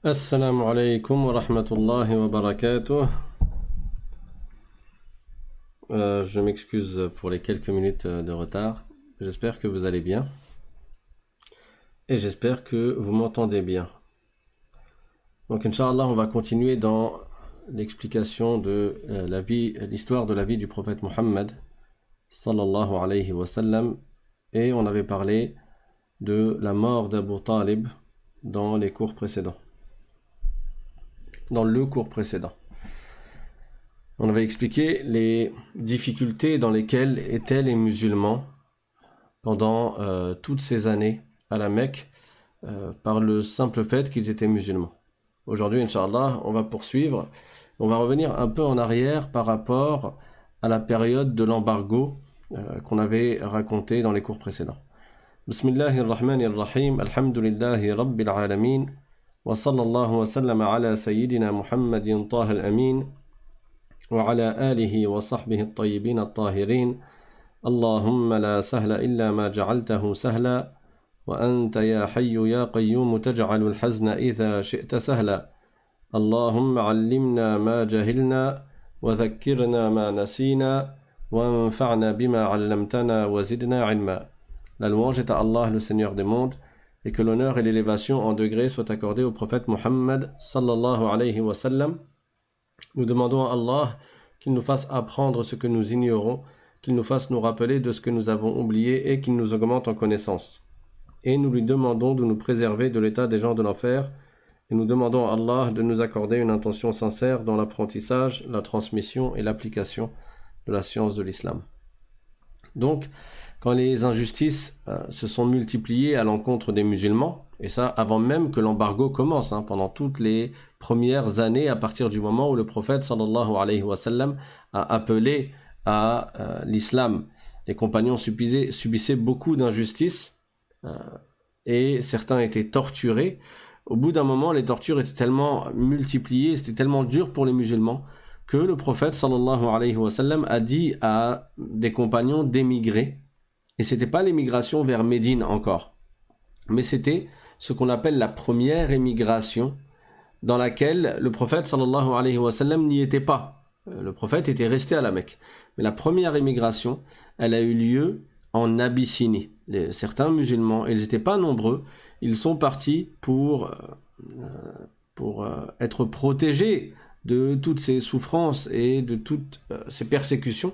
Assalamu alaikum wa rahmatullahi wa barakatuh. Je m'excuse pour les quelques minutes de retard. J'espère que vous allez bien. Et j'espère que vous m'entendez bien. Donc, Inch'Allah, on va continuer dans l'explication de l'histoire de la vie du prophète Muhammad, sallallahu alayhi wa sallam. Et on avait parlé de la mort d'Abu Talib dans les cours précédents. Dans le cours précédent. On avait expliqué les difficultés dans lesquelles étaient les musulmans pendant toutes ces années à la Mecque par le simple fait qu'ils étaient musulmans. Aujourd'hui, Inch'Allah, on va poursuivre. On va revenir un peu en arrière par rapport à la période de l'embargo qu'on avait raconté dans les cours précédents. Bismillahirrahmanirrahim. Alhamdulillahi Rabbil Alamin. وصلى الله وسلم على سيدنا محمد طه الأمين وعلى آله وصحبه الطيبين الطاهرين اللهم لا سهل إلا ما جعلته سهلا وأنت يا حي يا قيوم تجعل الحزن إذا شئت سهلا اللهم علمنا ما جهلنا وذكرنا ما نسينا وانفعنا بما علمتنا وزدنا علما. La louange est à Allah, le Seigneur des mondes, et que l'honneur et l'élévation en degrés soient accordés au prophète Muhammad sallallahu alayhi wa sallam. Nous demandons à Allah qu'il nous fasse apprendre ce que nous ignorons, qu'il nous fasse nous rappeler de ce que nous avons oublié et qu'il nous augmente en connaissance. Et nous lui demandons de nous préserver de l'état des gens de l'enfer, et nous demandons à Allah de nous accorder une intention sincère dans l'apprentissage, la transmission et l'application de la science de l'islam. Donc, quand les injustices se sont multipliées à l'encontre des musulmans, et ça avant même que l'embargo commence, pendant toutes les premières années, à partir du moment où le prophète sallallahu alayhi wa sallam a appelé à l'islam. Les compagnons subissaient beaucoup d'injustices et certains étaient torturés. Au bout d'un moment, les tortures étaient tellement multipliées, c'était tellement dur pour les musulmans que le prophète sallallahu alayhi wa sallam a dit à des compagnons d'émigrer. Et c'était pas l'émigration vers Médine encore, mais c'était ce qu'on appelle la première émigration dans laquelle le prophète sallallahu alayhi wa sallam n'y était pas. Le prophète était resté à la Mecque. Mais la première émigration, elle a eu lieu en Abyssinie. Certains musulmans, et ils n'étaient pas nombreux, ils sont partis pour être protégés de toutes ces souffrances et de toutes ces persécutions.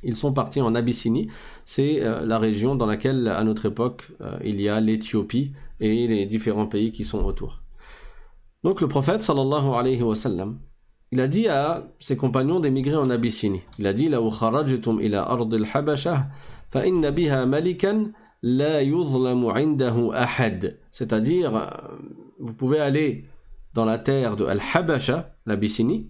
Ils sont partis en Abyssinie, c'est la région dans laquelle, à notre époque, il y a l'Éthiopie et les différents pays qui sont autour. Donc le prophète, sallallahu alayhi wa sallam, il a dit à ses compagnons d'émigrer en Abyssinie. Il a dit « لَوْ خَرَجْتُمْ إِلَى أَرْضِ الْحَبَشَةِ فَإِنَّ بِهَا مَلِكًا لَا يُظْلَمُ عِنْدَهُ أَحَدٍ » C'est-à-dire, vous pouvez aller dans la terre de Al-Habasha, l'Abyssinie,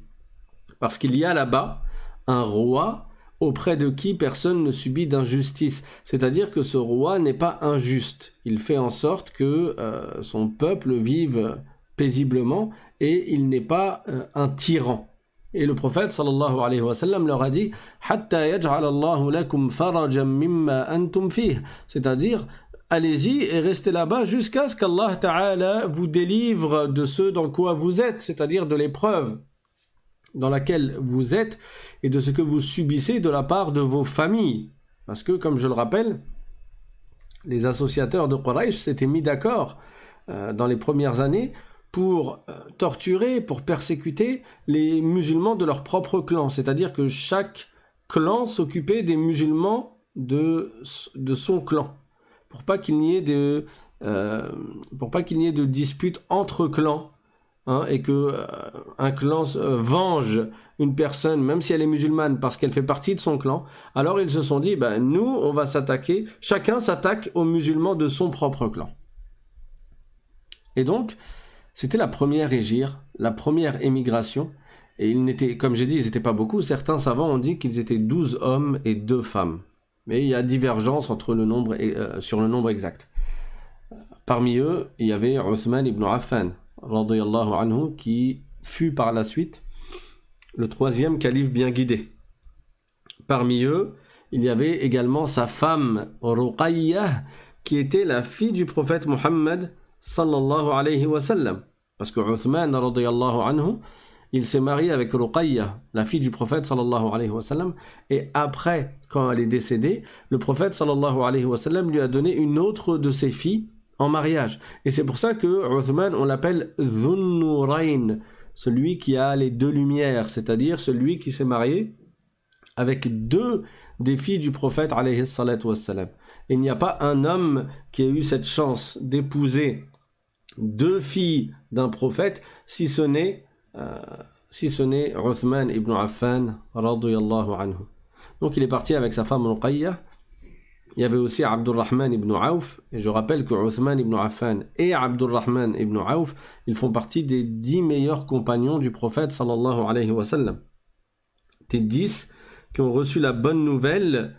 parce qu'il y a là-bas un roi auprès de qui personne ne subit d'injustice. C'est-à-dire que ce roi n'est pas injuste. Il fait en sorte que son peuple vive paisiblement et il n'est pas un tyran. Et le prophète sallallahu alayhi wa sallam leur a dit « Hatta yaj'al Allahu lakum farajan mimma antum fih » C'est-à-dire, allez-y et restez là-bas jusqu'à ce qu'Allah Ta'ala vous délivre de ce dans quoi vous êtes, c'est-à-dire de l'épreuve dans laquelle vous êtes et de ce que vous subissez de la part de vos familles. Parce que, comme je le rappelle, les associateurs de Quraysh s'étaient mis d'accord dans les premières années pour torturer, pour persécuter les musulmans de leur propre clan. C'est-à-dire que chaque clan s'occupait des musulmans de son clan. Pour pas qu'il n'y ait de disputes entre clans. Et que un clan venge une personne, même si elle est musulmane, parce qu'elle fait partie de son clan, alors ils se sont dit, nous, on va s'attaquer, chacun s'attaque aux musulmans de son propre clan. Et donc, c'était la première hégire, la première émigration, et ils n'étaient, comme j'ai dit, ils n'étaient pas beaucoup, certains savants ont dit qu'ils étaient 12 hommes et 2 femmes. Mais il y a divergence entre le nombre sur le nombre exact. Parmi eux, il y avait Uthman ibn Affan, radiyallahu anhu, qui fut par la suite le 3e calife bien guidé. Parmi eux, il y avait également sa femme Ruqayyah, qui était la fille du prophète Muhammad sallallahu alayhi wa sallam. Parce que Uthman, radiyallahu anhu, il s'est marié avec Ruqayya, la fille du prophète sallallahu alayhi wa sallam, et après, quand elle est décédée, le prophète sallallahu alayhi wa sallam lui a donné une autre de ses filles en mariage. Et c'est pour ça que Uthman, on l'appelle Dhun Nurayn, celui qui a les deux lumières, c'est-à-dire celui qui s'est marié avec deux des filles du prophète alayhi salatu wassalam. Il n'y a pas un homme qui a eu cette chance d'épouser deux filles d'un prophète, si ce n'est Uthman ibn Affan radiyallahu anhu. Donc il est parti avec sa femme Ruqayya. Il y avait aussi Abdurrahman ibn Auf, et je rappelle que Uthman ibn Affan et Abdurrahman ibn Auf, ils font partie des 10 meilleurs compagnons du prophète sallallahu alayhi wa sallam. Des 10 qui ont reçu la bonne nouvelle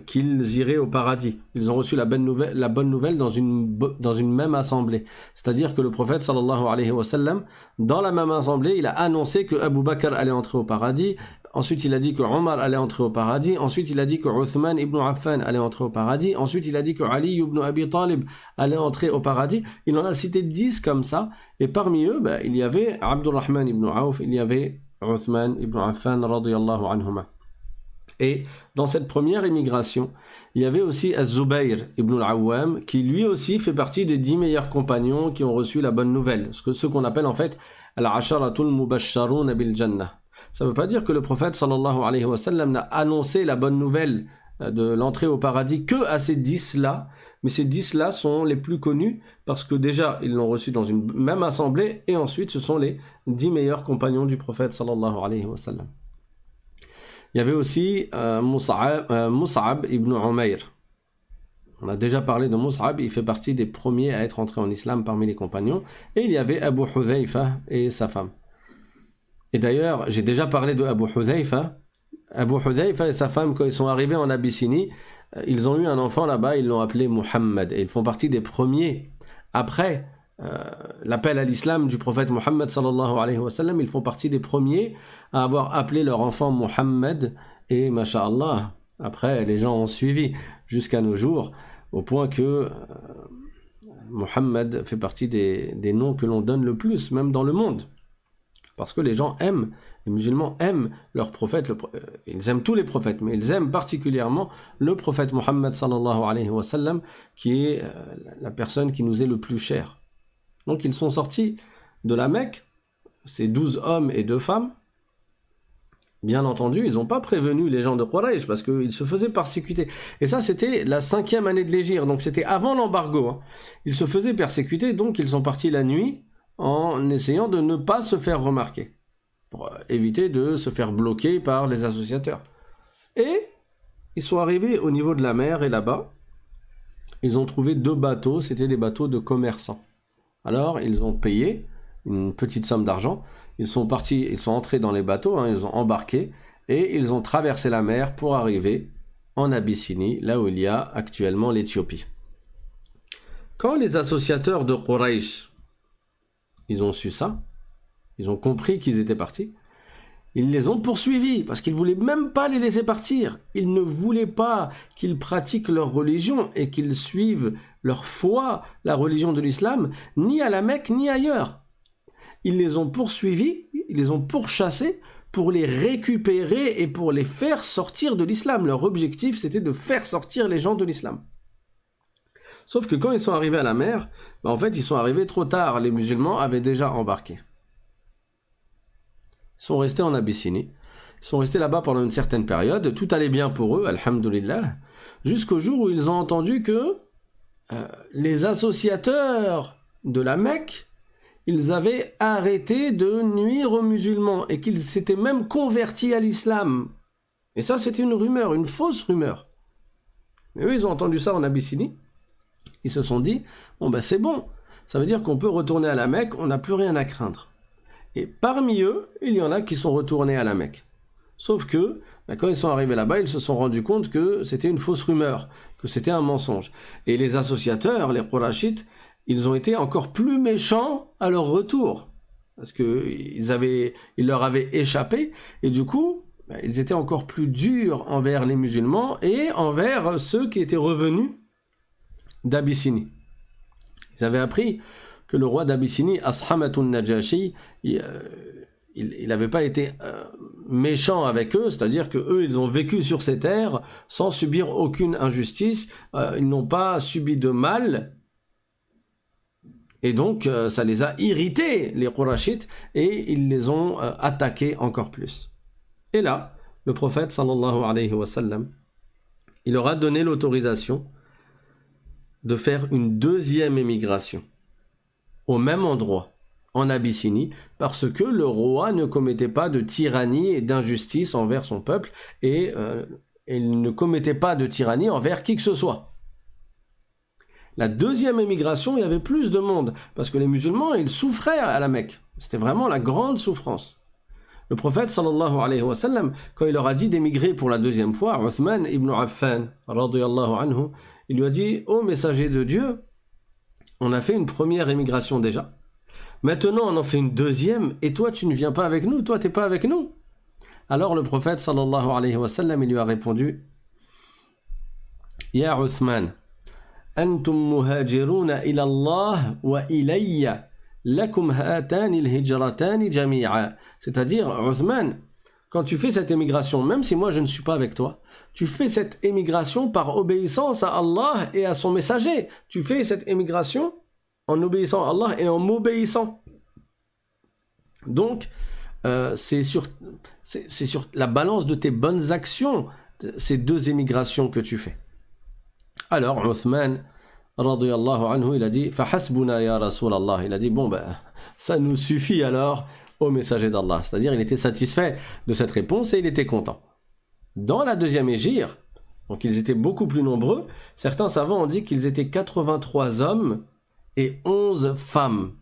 qu'ils iraient au paradis. Ils ont reçu la bonne nouvelle dans une même assemblée. C'est-à-dire que le prophète sallallahu alayhi wa sallam, dans la même assemblée, il a annoncé que Abu Bakr allait entrer au paradis. Ensuite, il a dit que Omar allait entrer au paradis. Ensuite, il a dit que Uthman ibn Affan allait entrer au paradis. Ensuite, il a dit que Ali ibn Abi Talib allait entrer au paradis. Il en a cité 10 comme ça. Et parmi eux, il y avait Abdurrahman ibn Auf, il y avait Uthman ibn Affan radiyallahu anhuma. Et dans cette première émigration, il y avait aussi Az-Zubayr ibn al-Awwam, qui lui aussi fait partie des 10 meilleurs compagnons qui ont reçu la bonne nouvelle. Ce qu'on appelle en fait Al-Asharatul Mubashsharun bil Jannah. Ça ne veut pas dire que le prophète sallallahu alayhi wa sallam n'a annoncé la bonne nouvelle de l'entrée au paradis que à ces 10-là, mais ces 10-là sont les plus connus parce que déjà ils l'ont reçu dans une même assemblée et ensuite ce sont les 10 meilleurs compagnons du prophète sallallahu alayhi wa sallam. Il y avait aussi Mus'ab ibn Umayr. On a déjà parlé de Mus'ab, il fait partie des premiers à être entrés en islam parmi les compagnons. Et il y avait Abu Hudhayfa et sa femme. Et d'ailleurs, j'ai déjà parlé de Abu Hudhayfa. Abu Hudhayfa et sa femme, quand ils sont arrivés en Abyssinie, ils ont eu un enfant là-bas, ils l'ont appelé Muhammad. Et ils font partie des premiers. Après l'appel à l'islam du prophète Muhammad sallallahu alayhi wa sallam, ils font partie des premiers à avoir appelé leur enfant Muhammad. Et masha'Allah, après les gens ont suivi jusqu'à nos jours, au point que Muhammad fait partie des noms que l'on donne le plus, même dans le monde. Parce que les gens aiment, les musulmans aiment leur prophète, ils aiment tous les prophètes, mais ils aiment particulièrement le prophète Muhammad sallallahu alayhi wa sallam, qui est la personne qui nous est le plus chère. Donc ils sont sortis de la Mecque, ces 12 hommes et 2 femmes. Bien entendu, ils n'ont pas prévenu les gens de Quraysh parce qu'ils se faisaient persécuter. Et ça, c'était la 5e année de l'Hégire, donc c'était avant l'embargo. Ils se faisaient persécuter, donc ils sont partis la nuit en essayant de ne pas se faire remarquer, pour éviter de se faire bloquer par les associateurs. Et ils sont arrivés au niveau de la mer, et là-bas, ils ont trouvé 2 bateaux, c'était des bateaux de commerçants. Alors, ils ont payé une petite somme d'argent, ils sont entrés dans les bateaux, ils ont embarqué, et ils ont traversé la mer pour arriver en Abyssinie, là où il y a actuellement l'Éthiopie. Quand les associateurs de Quraysh, ils ont su ça, ils ont compris qu'ils étaient partis, ils les ont poursuivis, parce qu'ils ne voulaient même pas les laisser partir. Ils ne voulaient pas qu'ils pratiquent leur religion et qu'ils suivent leur foi, la religion de l'islam, ni à la Mecque, ni ailleurs. Ils les ont poursuivis, ils les ont pourchassés pour les récupérer et pour les faire sortir de l'islam. Leur objectif, c'était de faire sortir les gens de l'islam. Sauf que quand ils sont arrivés à la mer, en fait, ils sont arrivés trop tard. Les musulmans avaient déjà embarqué. Ils sont restés en Abyssinie. Ils sont restés là-bas pendant une certaine période. Tout allait bien pour eux, alhamdoulilah, jusqu'au jour où ils ont entendu que les associateurs de la Mecque, ils avaient arrêté de nuire aux musulmans et qu'ils s'étaient même convertis à l'islam. Et ça, c'était une rumeur, une fausse rumeur. Mais eux, ils ont entendu ça en Abyssinie. Ils se sont dit, c'est bon, ça veut dire qu'on peut retourner à la Mecque, on n'a plus rien à craindre. Et parmi eux, il y en a qui sont retournés à la Mecque. Sauf que, quand ils sont arrivés là-bas, ils se sont rendus compte que c'était une fausse rumeur, que c'était un mensonge. Et les associateurs, les Qurayshites, ils ont été encore plus méchants à leur retour. Parce qu'ils leur avaient échappé, et du coup, ils étaient encore plus durs envers les musulmans et envers ceux qui étaient revenus d'Abyssinie. Ils avaient appris que le roi d'Abyssinie, Ashamatun Najashi, il n'avait pas été méchant avec eux, c'est-à-dire que eux ils ont vécu sur ces terres sans subir aucune injustice, ils n'ont pas subi de mal, et donc ça les a irrités, les Qurayshites, et ils les ont attaqués encore plus. Et là, le prophète sallallahu alayhi wa sallam, il leur a donné l'autorisation de faire une deuxième émigration au même endroit, en Abyssinie, parce que le roi ne commettait pas de tyrannie et d'injustice envers son peuple, et il ne commettait pas de tyrannie envers qui que ce soit. La deuxième émigration, il y avait plus de monde, parce que les musulmans, ils souffraient à la Mecque. C'était vraiment la grande souffrance. Le prophète, sallallahu alayhi wa sallam, quand il leur a dit d'émigrer pour la deuxième fois, Uthman ibn Affan, radiyallahu anhu, il lui a dit « Ô messager de Dieu, on a fait une première émigration déjà. Maintenant, on en fait une deuxième, et toi, tu ne viens pas avec nous, toi, tu n'es pas avec nous. » Alors le prophète, sallallahu alayhi wa sallam, il lui a répondu « Ya Uthman, antum muhajiruna ila Allah wa ilayya, lakum hatani al-hijratani jami'a. » C'est-à-dire, Uthman, quand tu fais cette émigration, même si moi je ne suis pas avec toi, tu fais cette émigration par obéissance à Allah et à son messager. Tu fais cette émigration en obéissant à Allah et en m'obéissant. Donc, c'est sur la balance de tes bonnes actions, ces deux émigrations que tu fais. Alors, Uthman, radiyallahu anhu, il a dit « Fahasbuna ya Rasulallah » Il a dit « Bon, ben, ça nous suffit alors au messager d'Allah. » C'est-à-dire, il était satisfait de cette réponse et il était content. Dans la deuxième hégire, donc ils étaient beaucoup plus nombreux, certains savants ont dit qu'ils étaient 83 hommes et 11 femmes.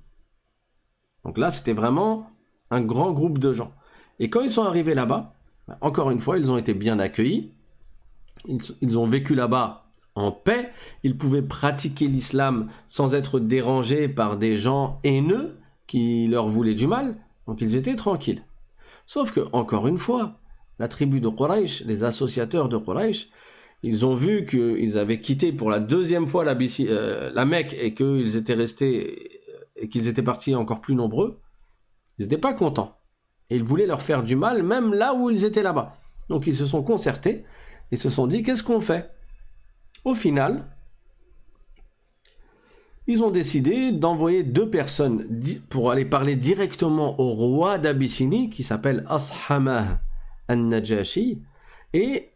Donc là, c'était vraiment un grand groupe de gens. Et quand ils sont arrivés là-bas, encore une fois, ils ont été bien accueillis, ils ont vécu là-bas en paix, ils pouvaient pratiquer l'islam sans être dérangés par des gens haineux qui leur voulaient du mal, donc ils étaient tranquilles. Sauf que, encore une fois, la tribu de Quraysh, les associateurs de Quraysh, ils ont vu qu'ils avaient quitté pour la deuxième fois la Mecque et qu'ils étaient restés et qu'ils étaient partis encore plus nombreux. Ils n'étaient pas contents. Et ils voulaient leur faire du mal, même là où ils étaient là-bas. Donc ils se sont concertés et se sont dit, qu'est-ce qu'on fait? Au final, ils ont décidé d'envoyer 2 personnes pour aller parler directement au roi d'Abyssinie, qui s'appelle Ashamah an-Najashi, et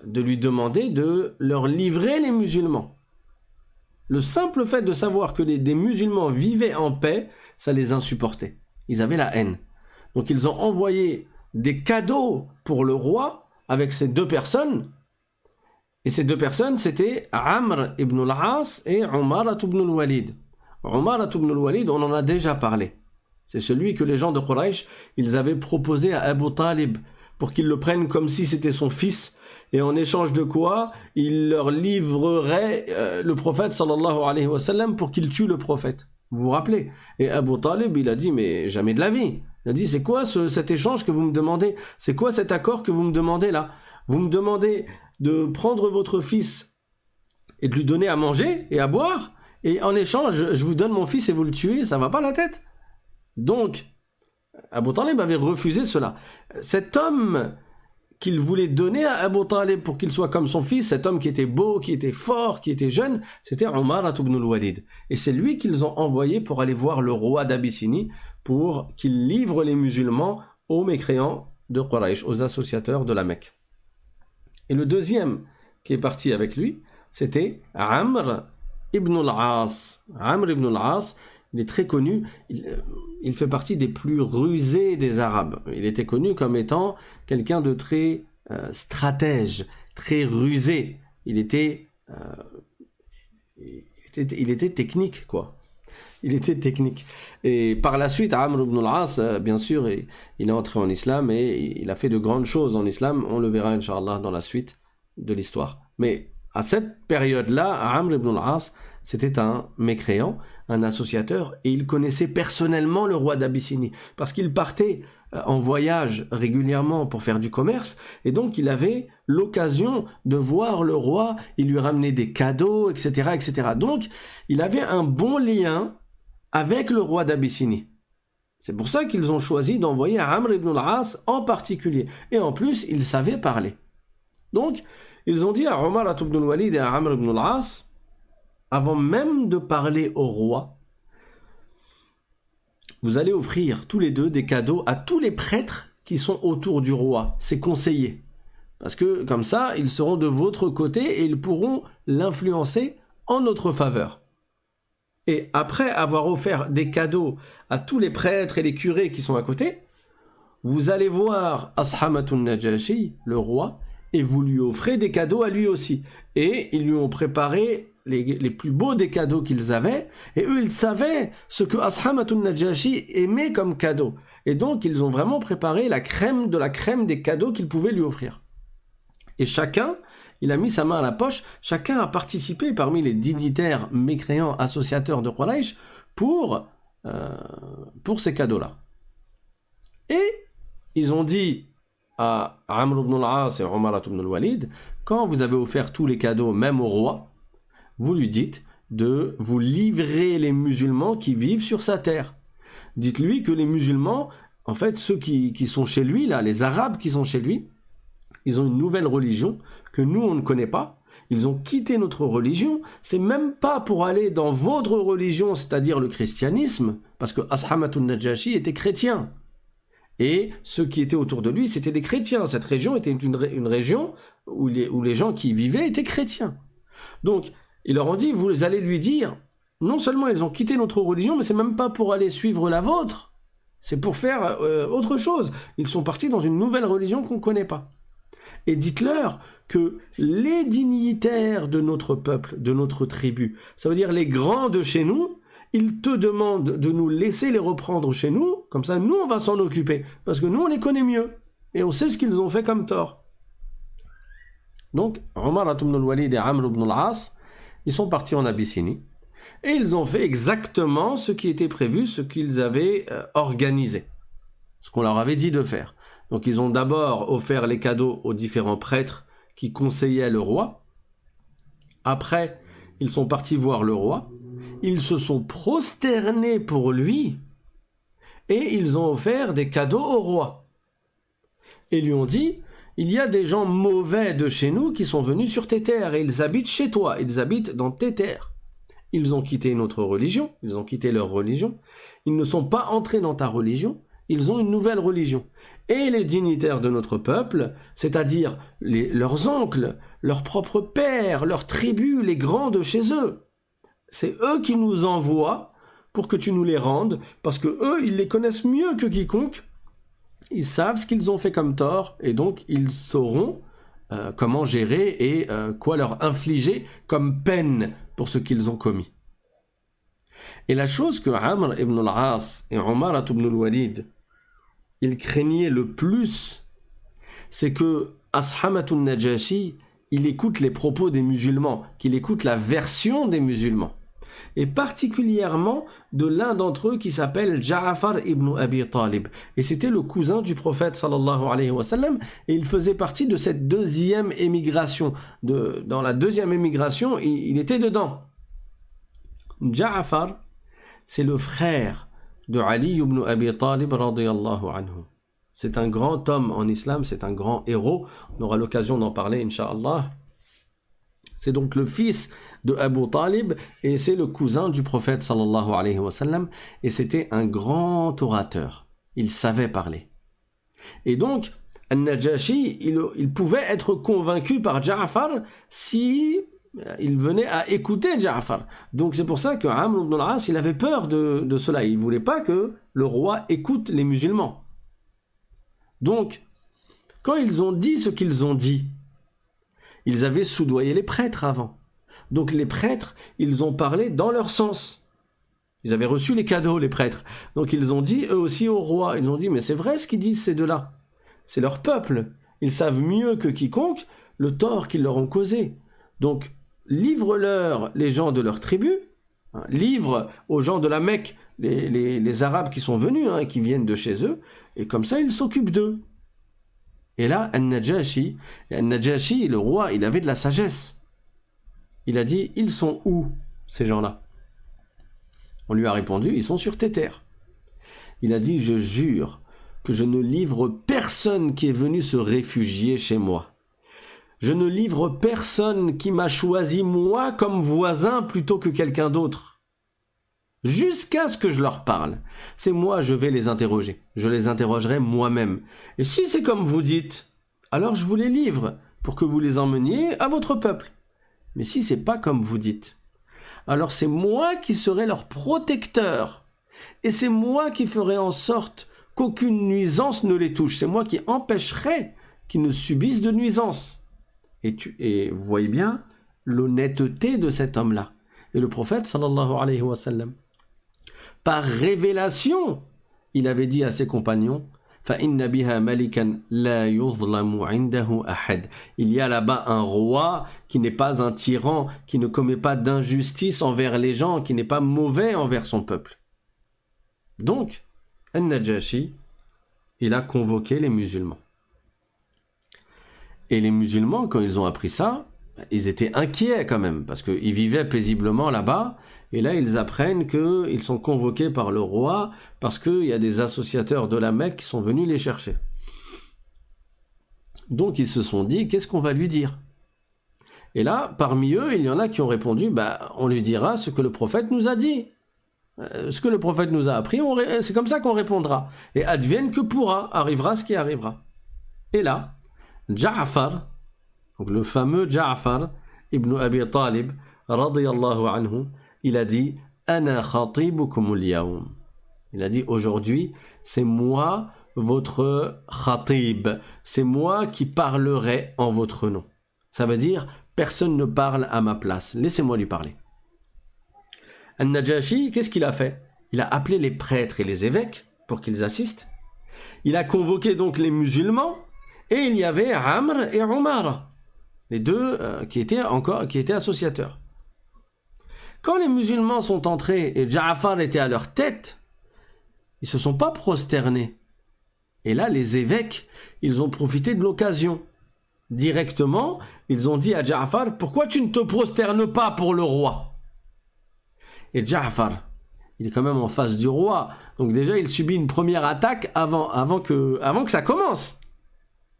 de lui demander de leur livrer les musulmans. Le simple fait de savoir que des musulmans vivaient en paix, ça les insupportait. Ils avaient la haine. Donc ils ont envoyé des cadeaux pour le roi avec ces 2 personnes. Et ces 2 personnes, c'était Amr ibn al-As et Umarat ibn al-Walid. Umarat ibn al-Walid, on en a déjà parlé. C'est celui que les gens de Quraysh, ils avaient proposé à Abu Talib pour qu'il le prenne comme si c'était son fils, et en échange de quoi, il leur livrerait le prophète sallallahu alayhi wa sallam pour qu'il tue le prophète. Vous vous rappelez? Et Abu Talib, il a dit, mais jamais de la vie. Il a dit, c'est quoi cet échange que vous me demandez? C'est quoi cet accord que vous me demandez là? Vous me demandez de prendre votre fils et de lui donner à manger et à boire, et en échange, je vous donne mon fils et vous le tuez, ça va pas la tête? Donc, Abu Talib avait refusé cela. Cet homme qu'il voulait donner à Abu Talib pour qu'il soit comme son fils, cet homme qui était beau, qui était fort, qui était jeune, c'était Umarat ibn al-Walid. Et c'est lui qu'ils ont envoyé pour aller voir le roi d'Abyssinie pour qu'il livre les musulmans aux mécréants de Quraysh, aux associateurs de la Mecque. Et le deuxième qui est parti avec lui, c'était Amr ibn al-As. Amr ibn al-As, il est très connu, il fait partie des plus rusés des Arabes. Il était connu comme étant quelqu'un de très stratège, très rusé. Il était technique, quoi. Il était technique. Et par la suite, Amr ibn al-As, bien sûr, il est entré en islam et il a fait de grandes choses en islam. On le verra, Inch'Allah, dans la suite de l'histoire. Mais à cette période-là, Amr ibn al-As, c'était un mécréant, un associateur, et il connaissait personnellement le roi d'Abyssinie, parce qu'il partait en voyage régulièrement pour faire du commerce, et donc il avait l'occasion de voir le roi, il lui ramenait des cadeaux, etc., etc. Donc, il avait un bon lien avec le roi d'Abyssinie. C'est pour ça qu'ils ont choisi d'envoyer Amr ibn al-As en particulier. Et en plus, il savait parler. Donc, ils ont dit à Omar ibn al-Walid et à Amr ibn al-As, avant même de parler au roi, vous allez offrir tous les deux des cadeaux à tous les prêtres qui sont autour du roi, ses conseillers. Parce que comme ça, ils seront de votre côté et ils pourront l'influencer en notre faveur. Et après avoir offert des cadeaux à tous les prêtres et les curés qui sont à côté, vous allez voir Ashamatun Najashi, le roi, et vous lui offrez des cadeaux à lui aussi. Et ils lui ont préparé les plus beaux des cadeaux qu'ils avaient, et eux ils savaient ce que Ashamatun Najashi aimait comme cadeau. Et donc ils ont vraiment préparé la crème de la crème des cadeaux qu'ils pouvaient lui offrir. Et chacun, il a mis sa main à la poche, chacun a participé parmi les dignitaires mécréants associateurs de Quraysh pour ces cadeaux-là. Et ils ont dit à Amr ibn al-As et Omar ibn al-Walid, quand vous avez offert tous les cadeaux, même au roi, vous lui dites de vous livrer les musulmans qui vivent sur sa terre. Dites-lui que les musulmans, en fait, ceux qui sont chez lui, là, les Arabes qui sont chez lui, ils ont une nouvelle religion que nous, on ne connaît pas. Ils ont quitté notre religion. C'est même pas pour aller dans votre religion, c'est-à-dire le christianisme, parce que Ashamatun Najashi était chrétien. Et ceux qui étaient autour de lui, c'était des chrétiens. Cette région était une région où les gens qui y vivaient étaient chrétiens. Donc, ils leur ont dit, vous allez lui dire, non seulement ils ont quitté notre religion, mais c'est même pas pour aller suivre la vôtre. C'est pour faire autre chose. Ils sont partis dans une nouvelle religion qu'on ne connaît pas. Et dites-leur que les dignitaires de notre peuple, de notre tribu, ça veut dire les grands de chez nous, ils te demandent de nous laisser les reprendre chez nous, comme ça nous on va s'en occuper, parce que nous on les connaît mieux, et on sait ce qu'ils ont fait comme tort. Donc Omar ibn al-Walid et Amr ibn al-As, ils sont partis en Abyssinie, et ils ont fait exactement ce qui était prévu, ce qu'ils avaient organisé, ce qu'on leur avait dit de faire. Donc ils ont d'abord offert les cadeaux aux différents prêtres qui conseillaient le roi. Après, ils sont partis voir le roi. Ils se sont prosternés pour lui et ils ont offert des cadeaux au roi. Et lui ont dit, il y a des gens mauvais de chez nous qui sont venus sur tes terres et ils habitent chez toi, ils habitent dans tes terres. Ils ont quitté notre religion, ils ont quitté leur religion. Ils ne sont pas entrés dans ta religion, ils ont une nouvelle religion. Et les dignitaires de notre peuple, c'est-à-dire leurs oncles, leurs propres pères, leurs tribus, les grands de chez eux, c'est eux qui nous envoient pour que tu nous les rendes, parce que eux, ils les connaissent mieux que quiconque, ils savent ce qu'ils ont fait comme tort, et donc ils sauront comment gérer et quoi leur infliger comme peine pour ce qu'ils ont commis. Et la chose que Amr ibn al-As et Omar ibn al-Walid ils craignaient le plus, c'est que Ashamatun Najashi, il écoute les propos des musulmans, qu'il écoute la version des musulmans. Et particulièrement de l'un d'entre eux qui s'appelle Ja'far ibn Abi Talib. Et c'était le cousin du prophète sallallahu alayhi wa sallam, et il faisait partie de cette deuxième émigration. Dans la deuxième émigration, il était dedans. Ja'far, c'est le frère de Ali ibn Abi Talib radiyallahu anhu. C'est un grand homme en islam, c'est un grand héros. On aura l'occasion d'en parler, incha'Allah. C'est donc le fils de Abu Talib et c'est le cousin du prophète sallallahu alayhi wa sallam. Et c'était un grand orateur. Il savait parler. Et donc, Al-Najashi, il pouvait être convaincu par Ja'far si il venait à écouter Ja'far. Donc c'est pour ça que Amr ibn al-As, il avait peur de cela. Il ne voulait pas que le roi écoute les musulmans. Donc, quand ils ont dit ce qu'ils ont dit, ils avaient soudoyé les prêtres avant. Donc les prêtres, ils ont parlé dans leur sens. Ils avaient reçu les cadeaux, les prêtres. Donc ils ont dit eux aussi au roi, ils ont dit, mais c'est vrai ce qu'ils disent ces deux-là. C'est leur peuple. Ils savent mieux que quiconque le tort qu'ils leur ont causé. Donc, livre-leur les gens de leur tribu, livre aux gens de la Mecque les Arabes qui sont venus, qui viennent de chez eux, et comme ça ils s'occupent d'eux. Et là, Al-Najashi, le roi, il avait de la sagesse. Il a dit, ils sont où ces gens-là? On lui a répondu, ils sont sur tes terres. Il a dit, je jure que je ne livre personne qui est venu se réfugier chez moi. Je ne livre personne qui m'a choisi moi comme voisin plutôt que quelqu'un d'autre. Jusqu'à ce que je leur parle. C'est moi, je vais les interroger. Je les interrogerai moi-même. Et si c'est comme vous dites, alors je vous les livre pour que vous les emmeniez à votre peuple. Mais si c'est pas comme vous dites, alors c'est moi qui serai leur protecteur. Et c'est moi qui ferai en sorte qu'aucune nuisance ne les touche. C'est moi qui empêcherai qu'ils ne subissent de nuisance. Et vous voyez bien l'honnêteté de cet homme-là. Et le prophète, sallallahu alayhi wa sallam, par révélation, il avait dit à ses compagnons, فَإِنَّ بِهَا مَلِكًا لَا يُظْلَمُ عِنْدَهُ أَحَدٌ. Il y a là-bas un roi qui n'est pas un tyran, qui ne commet pas d'injustice envers les gens, qui n'est pas mauvais envers son peuple. Donc, An-Najashi, il a convoqué les musulmans. Et les musulmans, quand ils ont appris ça, ils étaient inquiets quand même, parce qu'ils vivaient paisiblement là-bas, et là ils apprennent qu'ils sont convoqués par le roi, parce qu'il y a des associateurs de la Mecque qui sont venus les chercher. Donc ils se sont dit, qu'est-ce qu'on va lui dire? Et là, parmi eux, il y en a qui ont répondu, on lui dira ce que le prophète nous a dit. Ce que le prophète nous a appris, c'est comme ça qu'on répondra. Et advienne que pourra, arrivera ce qui arrivera. Et là, Ja'far, donc le fameux Ja'far ibn Abi Talib, radiyallahu anhu, il a dit Ana khatibukum al-yawm. Il a dit aujourd'hui, c'est moi votre khatib, c'est moi qui parlerai en votre nom. Ça veut dire personne ne parle à ma place, laissez-moi lui parler. An-Najashi, qu'est-ce qu'il a fait? Il a appelé les prêtres et les évêques pour qu'ils assistent. Il a convoqué donc les musulmans. Et il y avait Amr et Umar, les deux qui étaient associateurs. Quand les musulmans sont entrés et Ja'far était à leur tête, ils ne se sont pas prosternés. Et là, les évêques, ils ont profité de l'occasion. Directement, ils ont dit à Ja'far, pourquoi tu ne te prosternes pas pour le roi? Et Ja'far, il est quand même en face du roi. Donc déjà, il subit une première attaque avant que ça commence.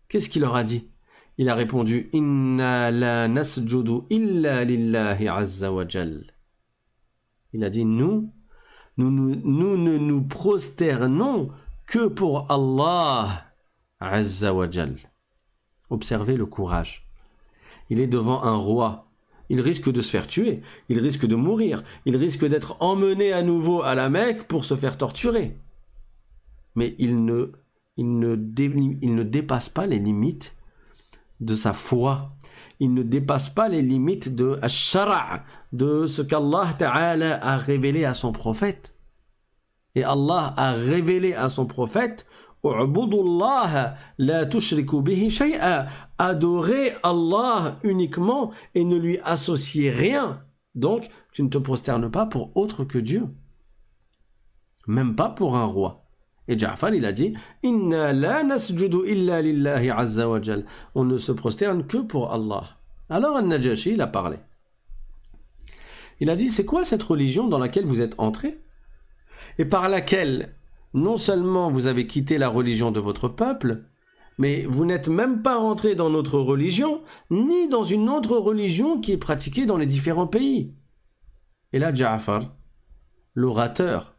Qu'est-ce qu'il leur a dit? Il a répondu Inna la nasjudu illa lillahi azza wa jal. Il a dit nous ne nous prosternons que pour Allah azza wa jal. Observez le courage. Il est devant un roi. Il risque de se faire tuer. Il risque de mourir. Il risque d'être emmené à nouveau à la Mecque pour se faire torturer. Mais il ne dépasse pas les limites de sa foi. Il ne dépasse pas les limites de Ash-Shara', de ce qu'Allah Ta'ala a révélé à son prophète. Et Allah a révélé à son prophète U'budullaha la tushriku bihi shay'a. Adorez Allah uniquement et ne lui associez rien. Donc, tu ne te prosternes pas pour autre que Dieu. Même pas pour un roi. Et Ja'far, il a dit Inna la nasjudu illa lillahi azza wa jal. On ne se prosterne que pour Allah. Alors An-Najashi, il a parlé. Il a dit c'est quoi cette religion dans laquelle vous êtes entrés et par laquelle non seulement vous avez quitté la religion de votre peuple, mais vous n'êtes même pas rentré dans notre religion, ni dans une autre religion qui est pratiquée dans les différents pays. Et là, Ja'far, l'orateur,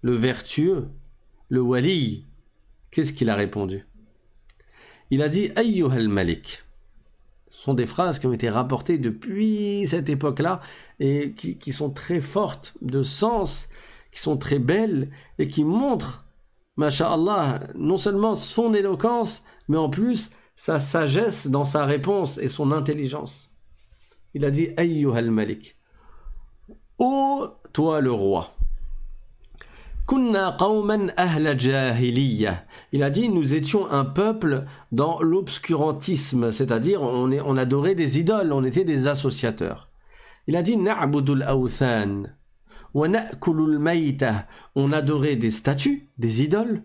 le vertueux, le wali, qu'est-ce qu'il a répondu? Il a dit Ayyuhal Malik. Ce sont des phrases qui ont été rapportées depuis cette époque-là et qui sont très fortes de sens, qui sont très belles et qui montrent, masha'Allah, non seulement son éloquence, mais en plus sa sagesse dans sa réponse et son intelligence. Il a dit Ayyuhal Malik. Ô toi le roi. Kunna qawman ahla jahiliya. Il a dit nous étions un peuple dans l'obscurantisme, c'est-à-dire on adorait des idoles, on était des associateurs. Il a dit na'budul awthan wa na'kulul mayta. On adorait des statues, des idoles.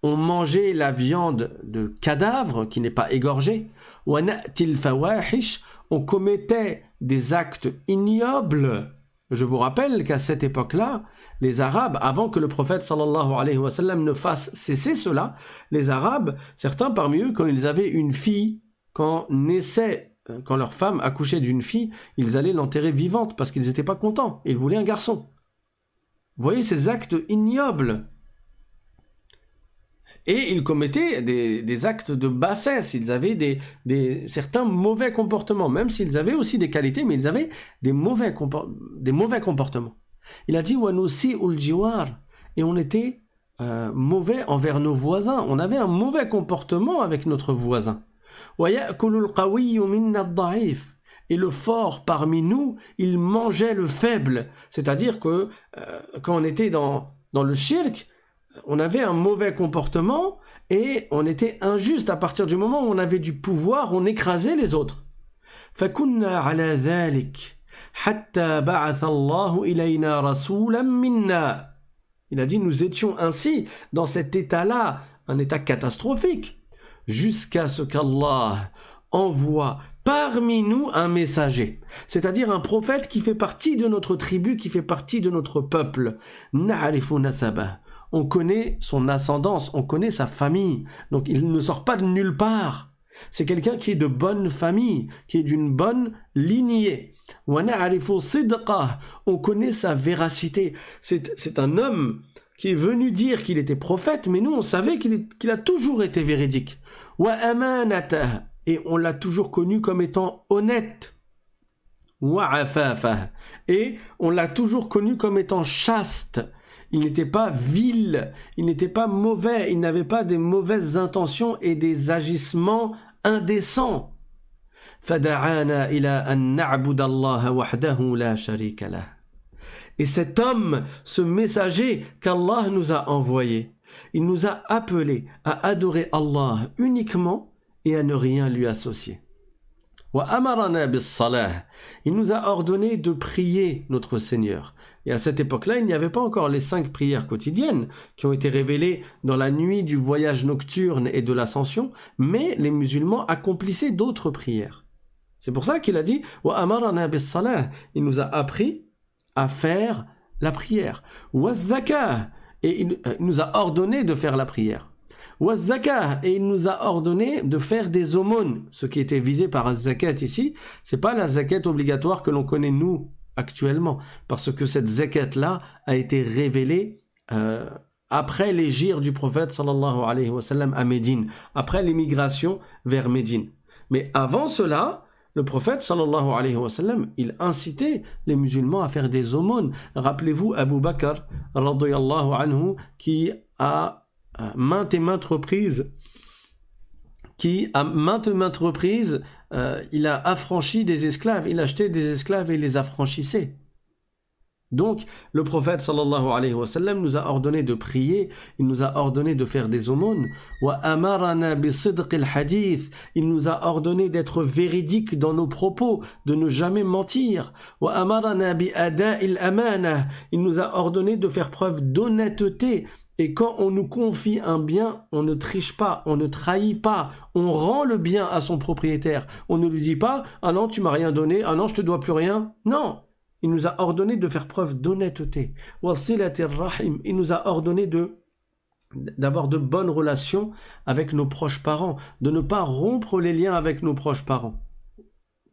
On mangeait la viande de cadavres qui n'est pas égorgée. Wa na'til fawahish. On commettait des actes ignobles. Je vous rappelle qu'à cette époque-là, les Arabes, avant que le prophète sallallahu alayhi wa sallam ne fasse cesser cela, les Arabes, certains parmi eux, quand ils avaient une fille, quand leur femme accouchait d'une fille, ils allaient l'enterrer vivante parce qu'ils n'étaient pas contents, ils voulaient un garçon. Vous voyez ces actes ignobles. Et ils commettaient des actes de bassesse, ils avaient certains mauvais comportements, même s'ils avaient aussi des qualités, mais ils avaient des mauvais comportements. Il a dit « Wanusi ul jiwar » et on était mauvais envers nos voisins, on avait un mauvais comportement avec notre voisin. « Wa ya'kulul qawiyyu minna ad-da'if » et le fort parmi nous, il mangeait le faible. C'est-à-dire que quand on était dans le shirk, on avait un mauvais comportement et on était injuste. À partir du moment où on avait du pouvoir, on écrasait les autres. فَكُنَّا عَلَى ذَلِكَ حَتَّى بَعَثَ اللَّهُ إِلَيْنَا رَسُولًا مِنَّا. Il a dit, nous étions ainsi, dans cet état-là, un état catastrophique, jusqu'à ce qu'Allah envoie parmi nous un messager, c'est-à-dire un prophète qui fait partie de notre tribu, qui fait partie de notre peuple. نَعْرِفُ نَسَبَهُ. On connaît son ascendance, on connaît sa famille. Donc il ne sort pas de nulle part. C'est quelqu'un qui est de bonne famille, qui est d'une bonne lignée. On connaît sa véracité. C'est un homme qui est venu dire qu'il était prophète, mais nous on savait qu'il a toujours été véridique. Et on l'a toujours connu comme étant honnête. Et on l'a toujours connu comme étant chaste. Il n'était pas vil, il n'était pas mauvais, il n'avait pas des mauvaises intentions et des agissements indécents. فَدَعَانَا إِلَىٰ أَن نَعْبُدَ اللَّهَ وَحْدَهُ لَا شَرِيكَ لَهُ. Et cet homme, ce messager qu'Allah nous a envoyé, il nous a appelés à adorer Allah uniquement et à ne rien lui associer. وَأَمَرَنَا بِالصَّلَاةِ. Il nous a ordonné de prier notre Seigneur. Et à cette époque-là, il n'y avait pas encore les 5 prières quotidiennes qui ont été révélées dans la nuit du voyage nocturne et de l'ascension, mais les musulmans accomplissaient d'autres prières. C'est pour ça qu'il a dit « Wa amarana bis salah » il nous a appris à faire la prière. « Wa zakah » et il nous a ordonné de faire la prière. « Wa zakah » et il nous a ordonné de faire des aumônes. Ce qui était visé par zakat ici, c'est pas la zakat obligatoire que l'on connaît nous actuellement, parce que cette zakat-là a été révélée après l'hégire du prophète sallallahu alayhi wa sallam à Médine, après l'émigration vers Médine. Mais avant cela, le prophète sallallahu alayhi wa sallam, il incitait les musulmans à faire des aumônes. Rappelez-vous Abu Bakr radiyallahu anhu qui a maintes et maintes reprises il a affranchi des esclaves, il achetait des esclaves et il les affranchissait. Donc, le prophète sallallahu alayhi wa sallam nous a ordonné de prier, il nous a ordonné de faire des aumônes. Wa amarana bi sidqil hadith, il nous a ordonné d'être véridiques dans nos propos, de ne jamais mentir. Wa amarana bi ada'il amana, il nous a ordonné de faire preuve d'honnêteté. Et quand on nous confie un bien, on ne triche pas, on ne trahit pas, on rend le bien à son propriétaire. On ne lui dit pas « Ah non, tu m'as rien donné, ah non, je te dois plus rien ». Non, il nous a ordonné de faire preuve d'honnêteté. Il nous a ordonné d'avoir de bonnes relations avec nos proches parents, de ne pas rompre les liens avec nos proches parents.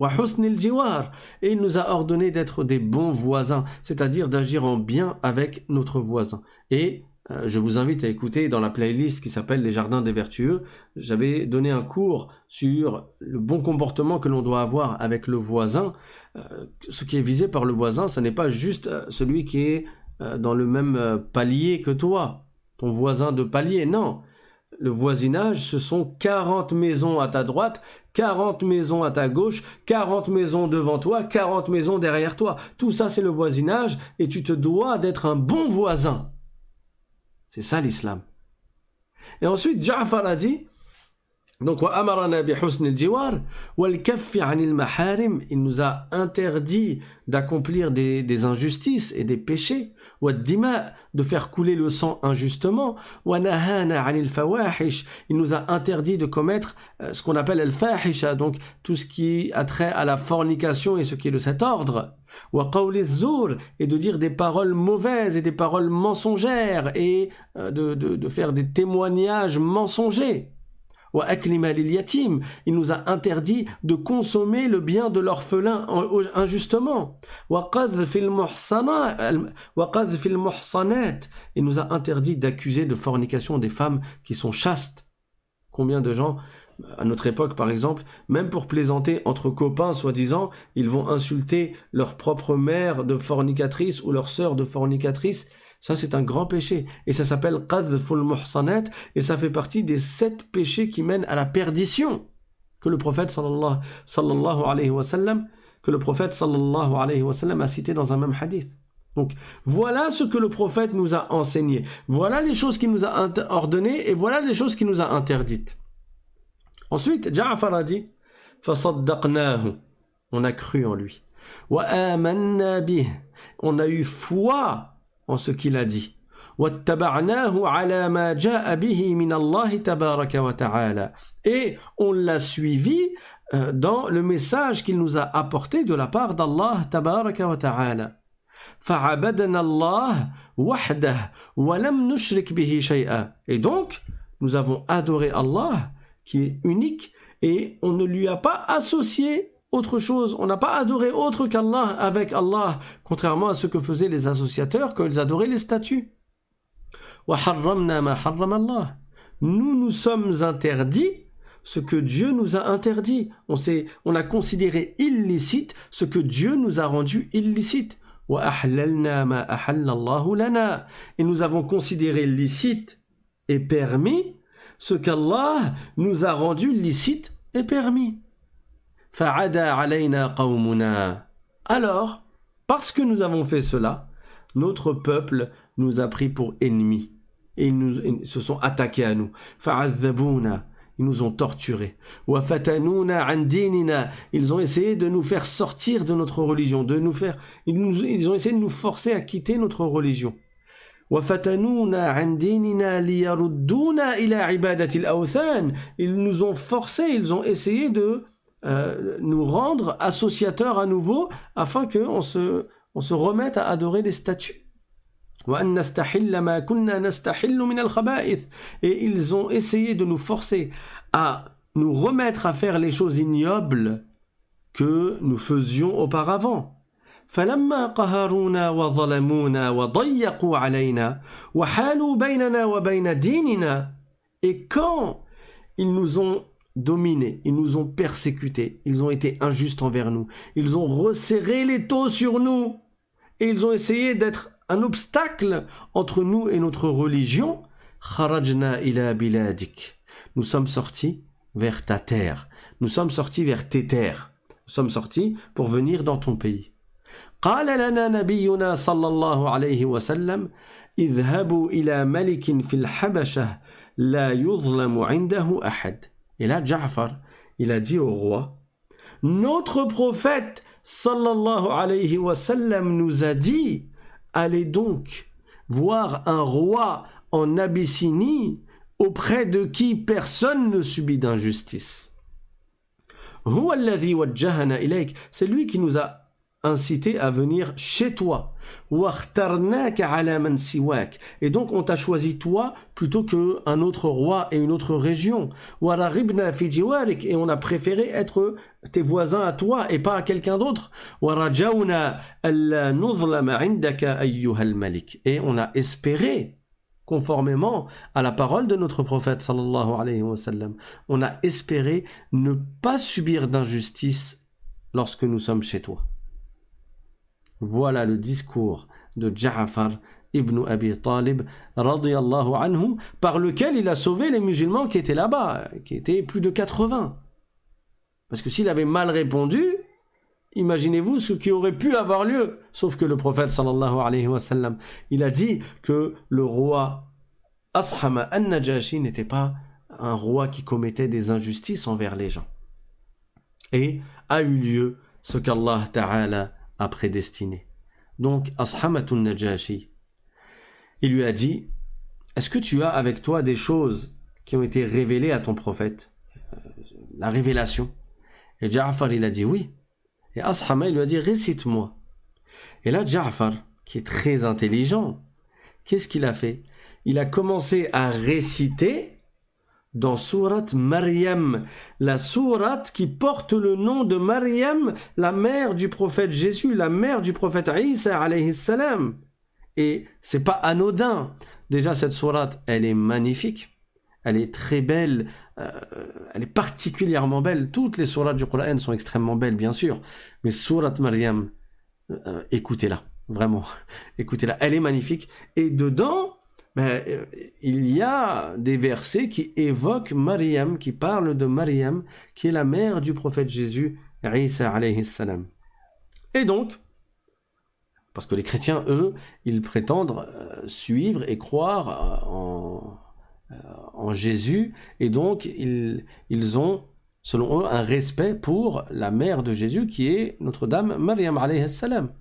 Et il nous a ordonné d'être des bons voisins, c'est-à-dire d'agir en bien avec notre voisin. Et je vous invite à écouter dans la playlist qui s'appelle Les Jardins des Vertueux. J'avais donné un cours sur le bon comportement que l'on doit avoir avec le voisin. Ce qui est visé par le voisin, ce n'est pas juste celui qui est dans le même palier que toi, ton voisin de palier, non. Le voisinage, ce sont 40 maisons à ta droite, 40 maisons à ta gauche, 40 maisons devant toi, 40 maisons derrière toi. Tout ça, c'est le voisinage et tu te dois d'être un bon voisin. C'est ça l'islam. Et ensuite, Ja'far a dit, Donc, il nous a interdit d'accomplir des injustices et des péchés, de faire couler le sang injustement, il nous a interdit de commettre ce qu'on appelle al-fahisha, donc tout ce qui a trait à la fornication et ce qui est de cet ordre, et de dire des paroles mauvaises et des paroles mensongères et de faire des témoignages mensongers. Il nous a interdit de consommer le bien de l'orphelin injustement. Il nous a interdit d'accuser de fornication des femmes qui sont chastes. Combien de gens, à notre époque par exemple, même pour plaisanter entre copains soi-disant, ils vont insulter leur propre mère de fornicatrice ou leur sœur de fornicatrice. Ça, c'est un grand péché. Et ça s'appelle qadhful muhsanat. Et ça fait partie des 7 péchés qui mènent à la perdition. Que le prophète sallallahu alayhi wa sallam a cité dans un même hadith. Donc, voilà ce que le prophète nous a enseigné. Voilà les choses qu'il nous a ordonnées et voilà les choses qu'il nous a interdites. Ensuite, Ja'far a dit فَصَدَّقْنَاهُ. On a cru en lui. وَآمَنَّا بِهِ. On a eu foi en ce qu'il a dit. Et on l'a suivi dans le message qu'il nous a apporté de la part d'Allah tabaraka wa ta'ala. Et donc, nous avons adoré Allah, qui est unique, et on ne lui a pas associé autre chose. On n'a pas adoré autre qu'Allah avec Allah, contrairement à ce que faisaient les associateurs quand ils adoraient les statues. Nous sommes interdits ce que Dieu nous a interdit. On a considéré illicite ce que Dieu nous a rendu illicite. Et nous avons considéré licite et permis ce qu'Allah nous a rendu licite et permis. Alors, parce que nous avons fait cela, notre peuple nous a pris pour ennemis et ils se sont attaqués à nous. Ils nous ont torturés. Ils ont essayé de nous faire sortir de notre religion, ils ont essayé de nous forcer à quitter notre religion. Ils nous ont forcés, ils ont essayé de nous rendre associateurs à nouveau afin qu'on se remette à adorer les statues. Et ils ont essayé de nous forcer à nous remettre à faire les choses ignobles que nous faisions auparavant. فلما قهرونا وظلمونا وضيقوا علينا وحالوا بيننا وبين ديننا. Et quand ils nous ont dominés, ils nous ont persécutés, ils ont été injustes envers nous, ils ont resserré l'étau sur nous et ils ont essayé d'être un obstacle entre nous et notre religion. Kharajna ila biladik. Nous sommes sortis vers ta terre, nous sommes sortis vers tes terres, nous sommes sortis pour venir dans ton pays. قال لنا نبينا صلى الله عليه وسلم اذهبوا إلى ملك في الحبشة لا يظلم عنده أحد. Et là, Ja'far, il a dit au roi, notre prophète sallallahu alayhi wa sallam nous a dit, allez donc voir un roi en Abyssinie auprès de qui personne ne subit d'injustice. هو الذي وجهنا إليك. C'est lui qui nous a incité à venir chez toi. Et donc on t'a choisi toi plutôt qu'un autre roi et une autre région. Et on a préféré être tes voisins à toi et pas à quelqu'un d'autre. Et on a espéré, conformément à la parole de notre prophète sallallahu alayhi wa sallam, on a espéré ne pas subir d'injustice lorsque nous sommes chez toi. Voilà le discours de Ja'far ibn Abi Talib radiyallahu anhu, par lequel il a sauvé les musulmans qui étaient là-bas, qui étaient plus de 80. Parce que s'il avait mal répondu, imaginez-vous ce qui aurait pu avoir lieu. Sauf que le prophète sallallahu alayhi wa sallam, il a dit que le roi Ashama an-Najashi n'était pas un roi qui commettait des injustices envers les gens. Et a eu lieu ce qu'Allah Ta'ala a prédestiné. Donc, Ashamatun Najashi, il lui a dit, est-ce que tu as avec toi des choses qui ont été révélées à ton prophète? La révélation. Et Ja'far, il a dit oui. Et Ashama, il lui a dit, récite-moi. Et là, Ja'far, qui est très intelligent, qu'est-ce qu'il a fait? Il a commencé à réciter dans sourate Maryam, la sourate qui porte le nom de Maryam, la mère du prophète Jésus, la mère du prophète Isa alayhi salam. Et c'est pas anodin. Déjà, cette sourate, elle est magnifique, elle est très belle, elle est particulièrement belle. Toutes les sourates du Coran sont extrêmement belles, bien sûr, mais sourate Maryam, écoutez-la, vraiment, écoutez-la, elle est magnifique. Et dedans, il y a des versets qui évoquent Maryam, qui parlent de Maryam, qui est la mère du prophète Jésus, Isa alayhi salam. Et donc, parce que les chrétiens, eux, ils prétendent suivre et croire en Jésus, et donc ils ont, selon eux, un respect pour la mère de Jésus, qui est Notre-Dame Maryam alayhi salam.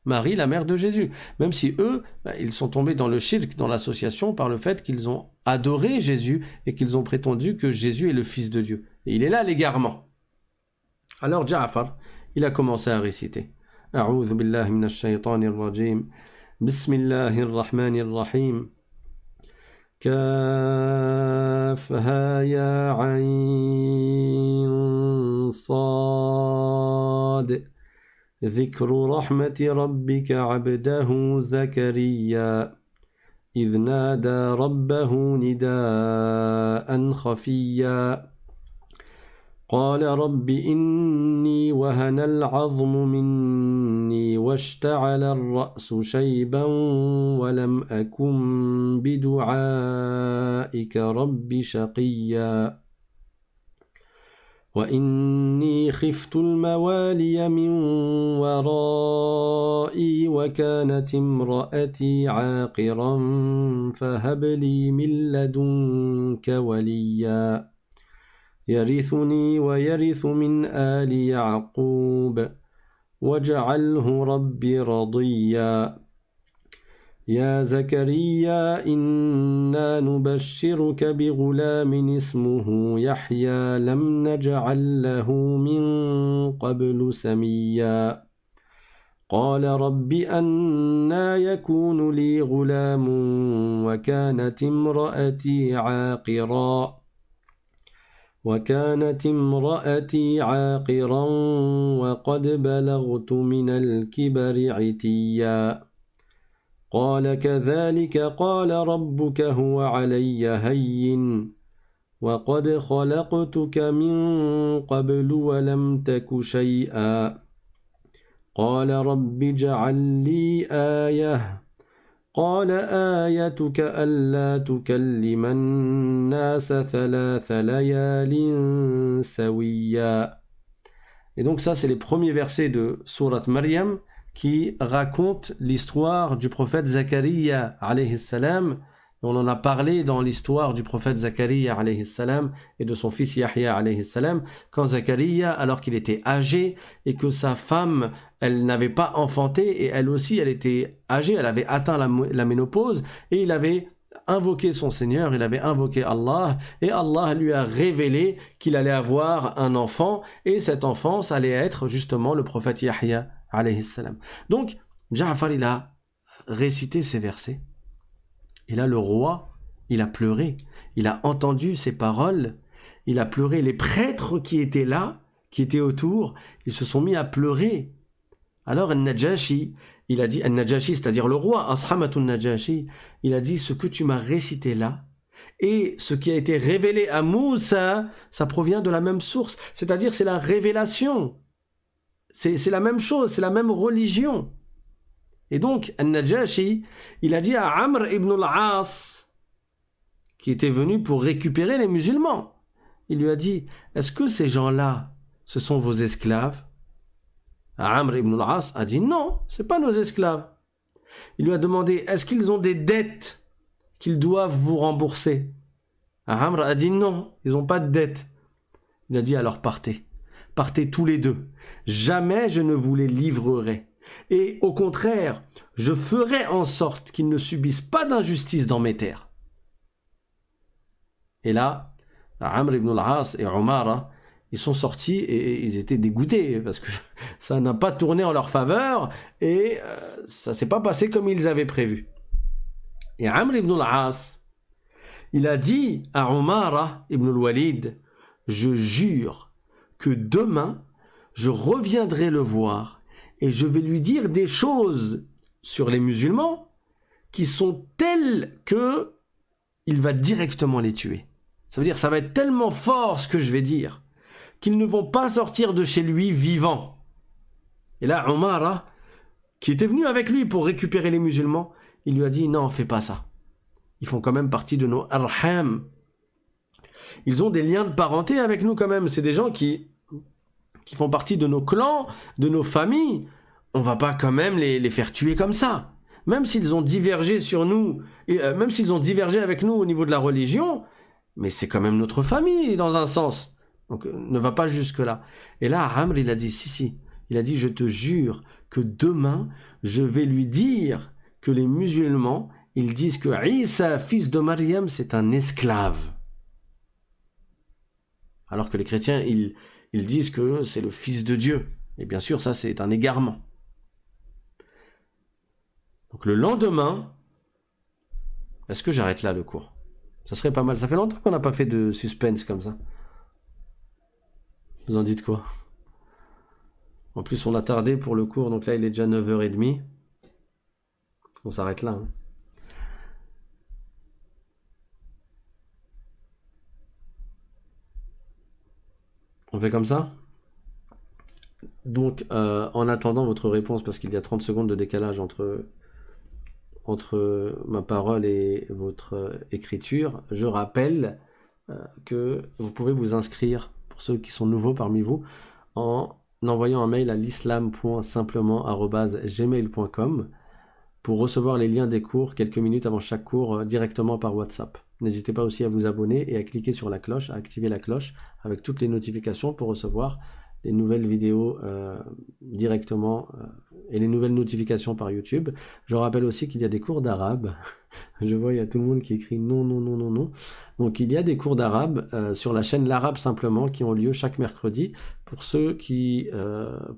Marie, la mère de Jésus. Même si eux, ils sont tombés dans le shirk, dans l'association, par le fait qu'ils ont adoré Jésus et qu'ils ont prétendu que Jésus est le Fils de Dieu. Et il est là l'égarement. Alors Ja'far, il a commencé à réciter. A'udhu billahi minash shaytanir rajim. Bismillahir rahmanir rahim. Kaf ha ya ayn sad. ذكر رحمة ربك عبده زكريا إذ نادى ربه نداء خفيا قال رب إني وهن العظم مني واشتعل الرأس شيبا ولم أكن بدعائك رب شقيا وإني خفت الموالي من ورائي وكانت امرأتي عاقرا فهب لي من لدنك وليا يرثني ويرث من آل يعقوب واجعله ربي رضيا يا زكريا إنا نبشرك بغلام اسمه يحيى لم نجعل له من قبل سميا قال رب أنى يكون لي غلام وكانت امرأتي عاقرا وقد بلغت من الكبر عتيا قال كذلك قال ربك هو علي هين وقد خلقتك من قبل ولم تك شيئا قال رب اجعل لي آية قال آيتك ألا تكلم الناس 3 ليال سويا. Et donc ça, c'est les premiers versets de sourate Maryam qui racontent l'histoire du prophète Zakaria alayhi salam. On en a parlé dans l'histoire du prophète Zakaria alayhi salam et de son fils Yahya alayhi salam, quand Zakaria, alors qu'il était âgé et que sa femme, elle n'avait pas enfanté, et elle aussi, elle était âgée, elle avait atteint la ménopause, et il avait invoqué son Seigneur, il avait invoqué Allah, et Allah lui a révélé qu'il allait avoir un enfant, et cet enfant, ça allait être justement le prophète Yahya alayhi salam. Donc, Ja'far, il a récité ces versets, et là, le roi, il a pleuré, il a entendu ces paroles, il a pleuré. Les prêtres qui étaient là, qui étaient autour, ils se sont mis à pleurer. Alors, Al-Najashi, il a dit, Al-Najashi, c'est-à-dire le roi, Ashamatun Najashi, il a dit, ce que tu m'as récité là, et ce qui a été révélé à Moussa, ça provient de la même source, c'est-à-dire c'est la révélation. C'est la même chose, c'est la même religion. Et donc, Al-Najashi, il a dit à Amr ibn al-As, qui était venu pour récupérer les musulmans, il lui a dit, est-ce que ces gens-là, ce sont vos esclaves? Amr ibn al-As a dit, non, c'est pas nos esclaves. Il lui a demandé, est-ce qu'ils ont des dettes qu'ils doivent vous rembourser? Amr a dit non, ils n'ont pas de dette. Il a dit alors partez. Partez tous les deux. Jamais je ne vous les livrerai. Et au contraire, je ferai en sorte qu'ils ne subissent pas d'injustice dans mes terres. Et là, Amr ibn al-As et Umara, ils sont sortis et ils étaient dégoûtés parce que ça n'a pas tourné en leur faveur et ça ne s'est pas passé comme ils avaient prévu. Et Amr ibn al-As, il a dit à Umara ibn al-Walid, je jure que demain, je reviendrai le voir et je vais lui dire des choses sur les musulmans qui sont telles que il va directement les tuer. Ça veut dire ça va être tellement fort ce que je vais dire qu'ils ne vont pas sortir de chez lui vivants. Et là, Umara, qui était venu avec lui pour récupérer les musulmans, il lui a dit non, fais pas ça. Ils font quand même partie de nos arham. Ils ont des liens de parenté avec nous quand même. C'est des gens qui font partie de nos clans, de nos familles. On va pas quand même les faire tuer comme ça. Même s'ils ont divergé sur nous, même s'ils ont divergé avec nous au niveau de la religion, mais c'est quand même notre famille dans un sens. Donc ne va pas jusque-là. Et là, Amr, il a dit, si. Il a dit, je te jure que demain, je vais lui dire que les musulmans, ils disent que Isa, fils de Maryam, c'est un esclave. Alors que les chrétiens, ils disent que c'est le fils de Dieu. Et bien sûr, ça, c'est un égarement. Donc le lendemain, est-ce que j'arrête là le cours? Ça serait pas mal. Ça fait longtemps qu'on n'a pas fait de suspense comme ça. Vous en dites quoi? En plus, on a tardé pour le cours, donc là, il est déjà 9h30. On s'arrête là. Hein. On fait comme ça? Donc, en attendant votre réponse, parce qu'il y a 30 secondes de décalage entre ma parole et votre écriture, je rappelle que vous pouvez vous inscrire, pour ceux qui sont nouveaux parmi vous, en envoyant un mail à l'islam.simplement@gmail.com pour recevoir les liens des cours quelques minutes avant chaque cours directement par WhatsApp. N'hésitez pas aussi à vous abonner et à cliquer sur la cloche, à activer la cloche avec toutes les notifications pour recevoir les nouvelles vidéos directement et les nouvelles notifications par YouTube. Je rappelle aussi qu'il y a des cours d'arabe. Je vois, il y a tout le monde qui écrit non. Donc il y a des cours d'arabe sur la chaîne L'Arabe Simplement qui ont lieu chaque mercredi. Pour ceux qui,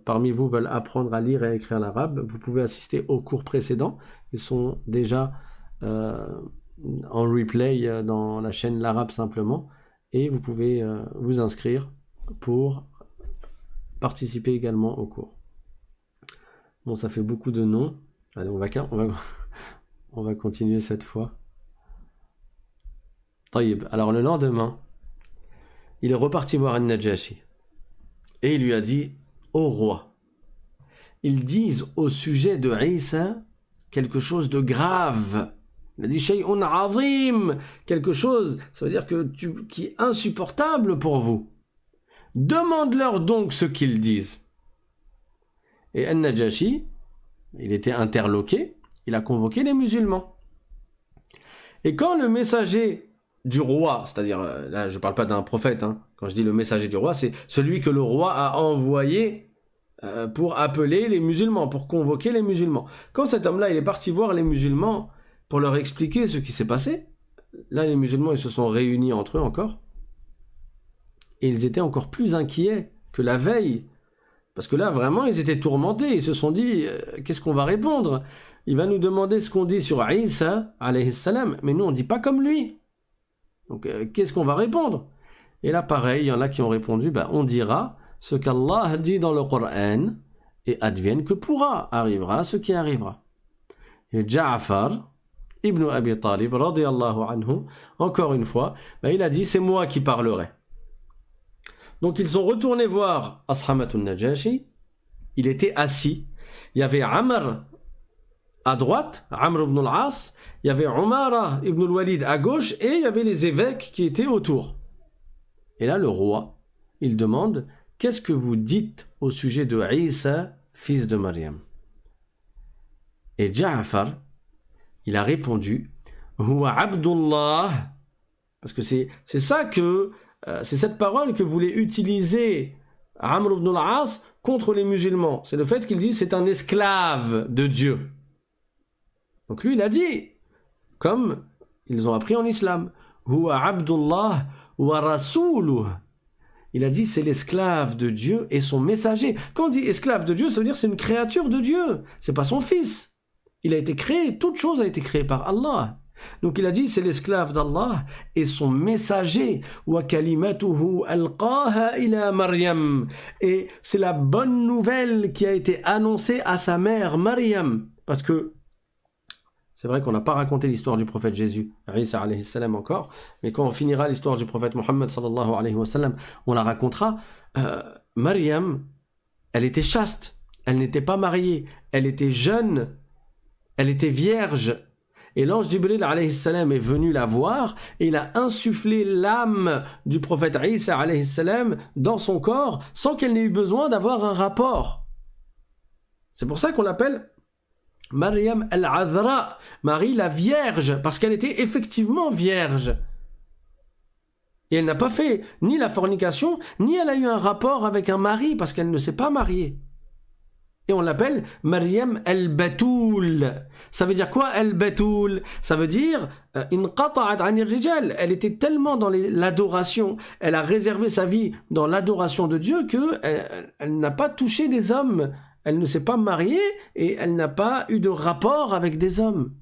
parmi vous, veulent apprendre à lire et à écrire l'arabe, vous pouvez assister aux cours précédents. Ils sont déjà en replay dans la chaîne L'Arabe Simplement. Et vous pouvez vous inscrire pour participer également au cours. Bon, ça fait beaucoup de noms. Allez, on va continuer cette fois. Taïb. Alors le lendemain, il est reparti voir An-Najashi. Et il lui a dit, ô roi, ils disent au sujet de Isa quelque chose de grave. Il a dit, shay'un azim, quelque chose, ça veut dire qui est insupportable pour vous. Demande-leur donc ce qu'ils disent. Et An-Najashi, il était interloqué, il a convoqué les musulmans. Et quand le messager du roi, c'est-à-dire, là je ne parle pas d'un prophète, hein, quand je dis le messager du roi, c'est celui que le roi a envoyé pour appeler les musulmans, pour convoquer les musulmans. Quand cet homme-là, il est parti voir les musulmans pour leur expliquer ce qui s'est passé, là les musulmans, ils se sont réunis entre eux encore, et ils étaient encore plus inquiets que la veille. Parce que là, vraiment, ils étaient tourmentés. Ils se sont dit, qu'est-ce qu'on va répondre? Il va nous demander ce qu'on dit sur Isa, alayhi salam, mais nous, on ne dit pas comme lui. Donc, qu'est-ce qu'on va répondre? Et là, pareil, il y en a qui ont répondu, on dira ce qu'Allah dit dans le Coran, et advienne que pourra, arrivera ce qui arrivera. Et Ja'far, ibn Abi Talib, radiyallahu anhu, encore une fois, il a dit, c'est moi qui parlerai. Donc ils sont retournés voir Ashamatun Najashi. Il était assis. Il y avait Amr à droite, Amr ibn al-As. Il y avait Umara ibn al-Walid à gauche. Et il y avait les évêques qui étaient autour. Et là, le roi, il demande, qu'est-ce que vous dites au sujet de Isa, fils de Maryam? Et Ja'far, il a répondu, Huwa Abdullah Parce que c'est ça que, c'est cette parole que voulait utiliser Amr ibn al-As contre les musulmans. C'est le fait qu'il dit c'est un esclave de Dieu. Donc lui, il a dit, comme ils ont appris en islam, Huwa Abdullah wa Rasuluh. Il a dit c'est l'esclave de Dieu et son messager. Quand on dit esclave de Dieu, ça veut dire c'est une créature de Dieu. C'est pas son fils. Il a été créé, toute chose a été créée par Allah. Donc il a dit c'est l'esclave d'Allah et son messager. Wa kalimatuhu alqaha ila Maryam. Et c'est la bonne nouvelle qui a été annoncée à sa mère Maryam. Parce que c'est vrai qu'on n'a pas raconté l'histoire du prophète Jésus, Isa alayhi salam encore, mais quand on finira l'histoire du prophète Mohammed sallallahu alayhi wa sallam, on la racontera. Maryam, elle était chaste, elle n'était pas mariée, elle était jeune, elle était vierge. Et l'ange Jibril alayhi salam est venu la voir et il a insufflé l'âme du prophète Isa alayhi salam dans son corps sans qu'elle n'ait eu besoin d'avoir un rapport. C'est pour ça qu'on l'appelle Maryam al-Azra, Marie la Vierge, parce qu'elle était effectivement vierge. Et elle n'a pas fait ni la fornication, ni elle a eu un rapport avec un mari, parce qu'elle ne s'est pas mariée. Et on l'appelle Maryam al-Batoul. Ça veut dire quoi al-Batoul? Ça veut dire inqata'at 'anir rijal. Elle était tellement dans l'adoration, elle a réservé sa vie dans l'adoration de Dieu que elle n'a pas touché des hommes. Elle ne s'est pas mariée et elle n'a pas eu de rapport avec des hommes.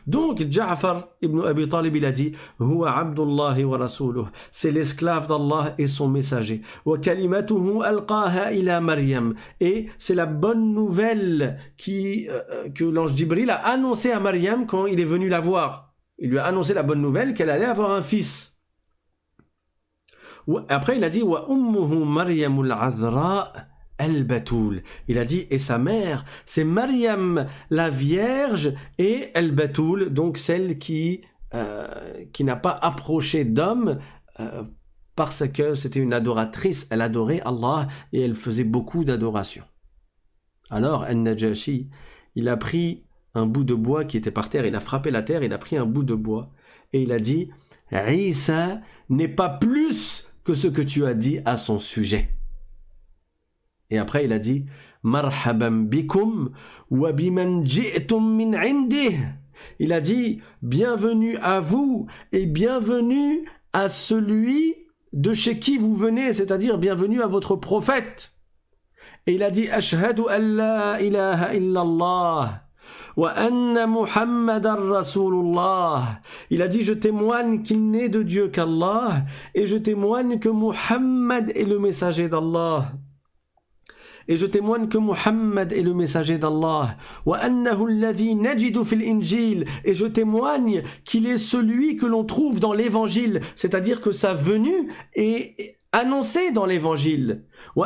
Donc, Ja'far ibn Abi Talib, il a dit Huwa Abdullah wa Rasuluh. C'est l'esclave d'Allah et son messager. Wa kalimatuhu alqaha ila Maryam. Et c'est la bonne nouvelle que l'ange Jibril a annoncé à Maryam quand il est venu la voir. Il lui a annoncé la bonne nouvelle qu'elle allait avoir un fils. Après, il a dit Wa ummuhu Maryamul Azra. El-Batoul. Il a dit, et sa mère, c'est Maryam la Vierge et El-Batoul, donc celle qui n'a pas approché d'homme parce que c'était une adoratrice, elle adorait Allah et elle faisait beaucoup d'adoration. Alors, Al-Najashi, il a pris un bout de bois qui était par terre, il a frappé la terre, il a pris un bout de bois et il a dit, Isa n'est pas plus que ce que tu as dit à son sujet. Et après, il a dit Marhaban bikum wa biman ji'tum min indih. Il a dit bienvenue à vous et bienvenue à celui de chez qui vous venez, c'est-à-dire bienvenue à votre prophète. Et il a dit Ashhadu an la ilaha illallah wa anna Muhammadan Rasulullah. Il a dit je témoigne qu'il n'est de Dieu qu'Allah et je témoigne que Muhammad est le messager d'Allah. Et je témoigne que Muhammad est le messager d'Allah. Et je témoigne qu'il est celui que l'on trouve dans l'évangile, c'est-à-dire que sa venue est annoncée dans l'évangile. Et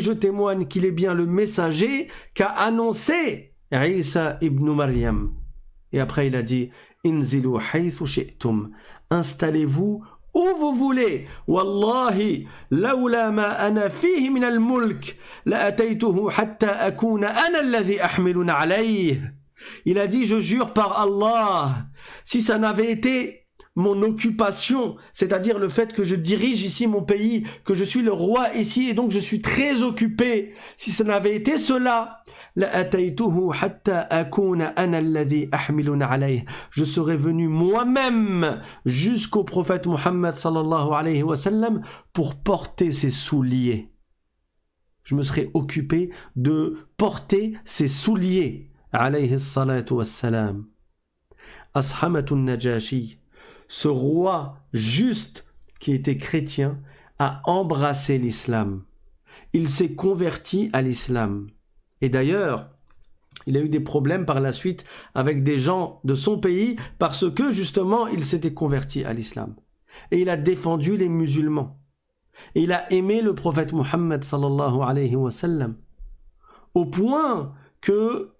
je témoigne qu'il est bien le messager qu'a annoncé Isa ibn Maryam. Et après il a dit Inzilu haythu shi'tum. Installez-vous où vous voulez. Wallahi, laoula ma ana fihi min al-mulk, la ataytuhu hatta akuna ana alladhi ahmilun alayh. Il a dit, je jure par Allah, si ça n'avait été mon occupation, c'est-à-dire le fait que je dirige ici mon pays, que je suis le roi ici et donc je suis très occupé, si ça n'avait été cela, je serais venu moi-même jusqu'au prophète Muhammad sallallahu alayhi wa sallam pour porter ses souliers. Je me serais occupé de porter ses souliers alayhi salatu wassalam. Ashamatun Najashi, ce roi juste qui était chrétien, a embrassé l'islam. Il s'est converti à l'islam. Et d'ailleurs, il a eu des problèmes par la suite avec des gens de son pays parce que justement, il s'était converti à l'islam. Et il a défendu les musulmans. Et il a aimé le prophète Muhammad sallallahu alayhi wa sallam. Au point que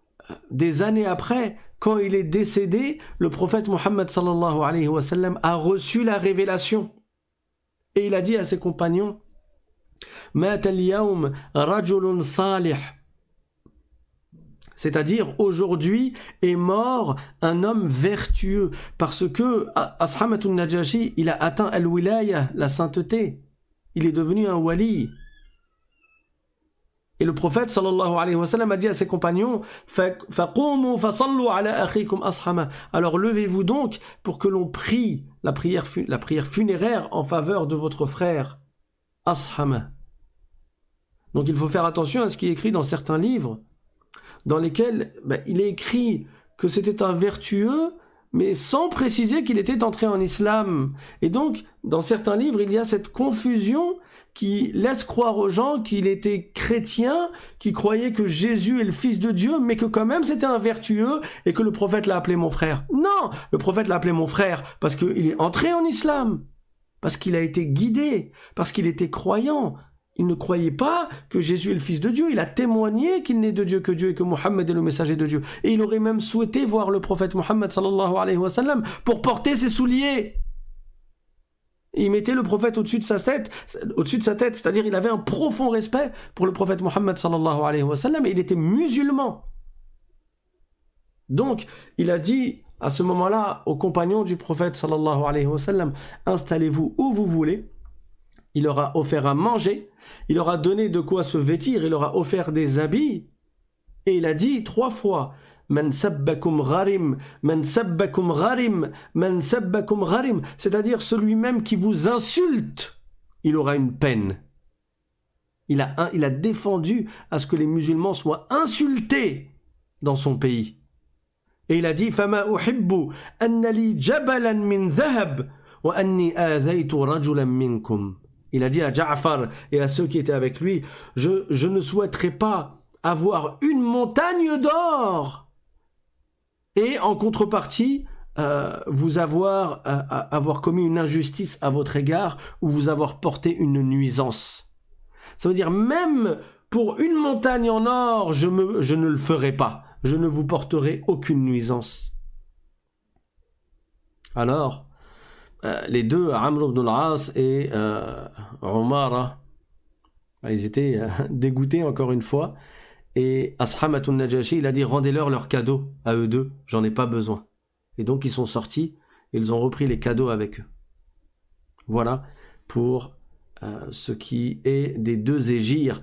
des années après, quand il est décédé, le prophète Muhammad sallallahu alayhi wa sallam a reçu la révélation. Et il a dit à ses compagnons, Mat al-yawm rajulun salih. C'est-à-dire, aujourd'hui est mort un homme vertueux, parce que Ashamat al-Najashi, il a atteint al-wilaya, la sainteté. Il est devenu un wali. Et le prophète sallallahu alayhi wa sallam a dit à ses compagnons, فَقُومُوا فَصَلُّوا عَلَى أَخِيكُمْ أَصْحَمَا. Alors levez-vous donc pour que l'on prie la prière funéraire en faveur de votre frère Ashama. Donc il faut faire attention à ce qui est écrit dans certains livres, dans lesquels il est écrit que c'était un vertueux, mais sans préciser qu'il était entré en islam. Et donc, dans certains livres, il y a cette confusion qui laisse croire aux gens qu'il était chrétien, qui croyait que Jésus est le Fils de Dieu, mais que quand même c'était un vertueux et que le prophète l'a appelé mon frère. Non, le prophète l'a appelé mon frère parce qu'il est entré en islam, parce qu'il a été guidé, parce qu'il était croyant. Il ne croyait pas que Jésus est le Fils de Dieu. Il a témoigné qu'il n'est de Dieu que Dieu et que Mohammed est le messager de Dieu. Et il aurait même souhaité voir le prophète Mohammed sallallahu alayhi wa sallam pour porter ses souliers. Et il mettait le prophète au-dessus de sa tête, c'est-à-dire il avait un profond respect pour le prophète Mohammed sallallahu alayhi wa sallam et il était musulman. Donc, il a dit à ce moment-là aux compagnons du prophète sallallahu alayhi wa sallam, installez-vous où vous voulez. Il leur a offert à manger, il leur a donné de quoi se vêtir, il leur a offert des habits. Et il a dit 3 fois, Man sabbakum gharim, man sabbakum gharim, man sabbakum gharim. C'est-à-dire celui-même qui vous insulte, il aura une peine. Il a défendu à ce que les musulmans soient insultés dans son pays. Et il a dit Fama uhibbu anna li jabalan min dhahab wa anni aadhaytu rajulan minkum. Il a dit à Ja'far et à ceux qui étaient avec lui, je ne souhaiterais pas avoir une montagne d'or et en contrepartie vous avoir commis une injustice à votre égard ou vous avoir porté une nuisance. Ça veut dire même pour une montagne en or, je ne le ferai pas. Je ne vous porterai aucune nuisance. Alors, les deux, Amr ibn al-As et Umara, ils étaient dégoûtés encore une fois. Et Ashamat al-Najashi, il a dit rendez-leur leurs cadeaux à eux deux, j'en ai pas besoin. Et donc ils sont sortis et ils ont repris les cadeaux avec eux. Voilà pour ce qui est des 2 hégyres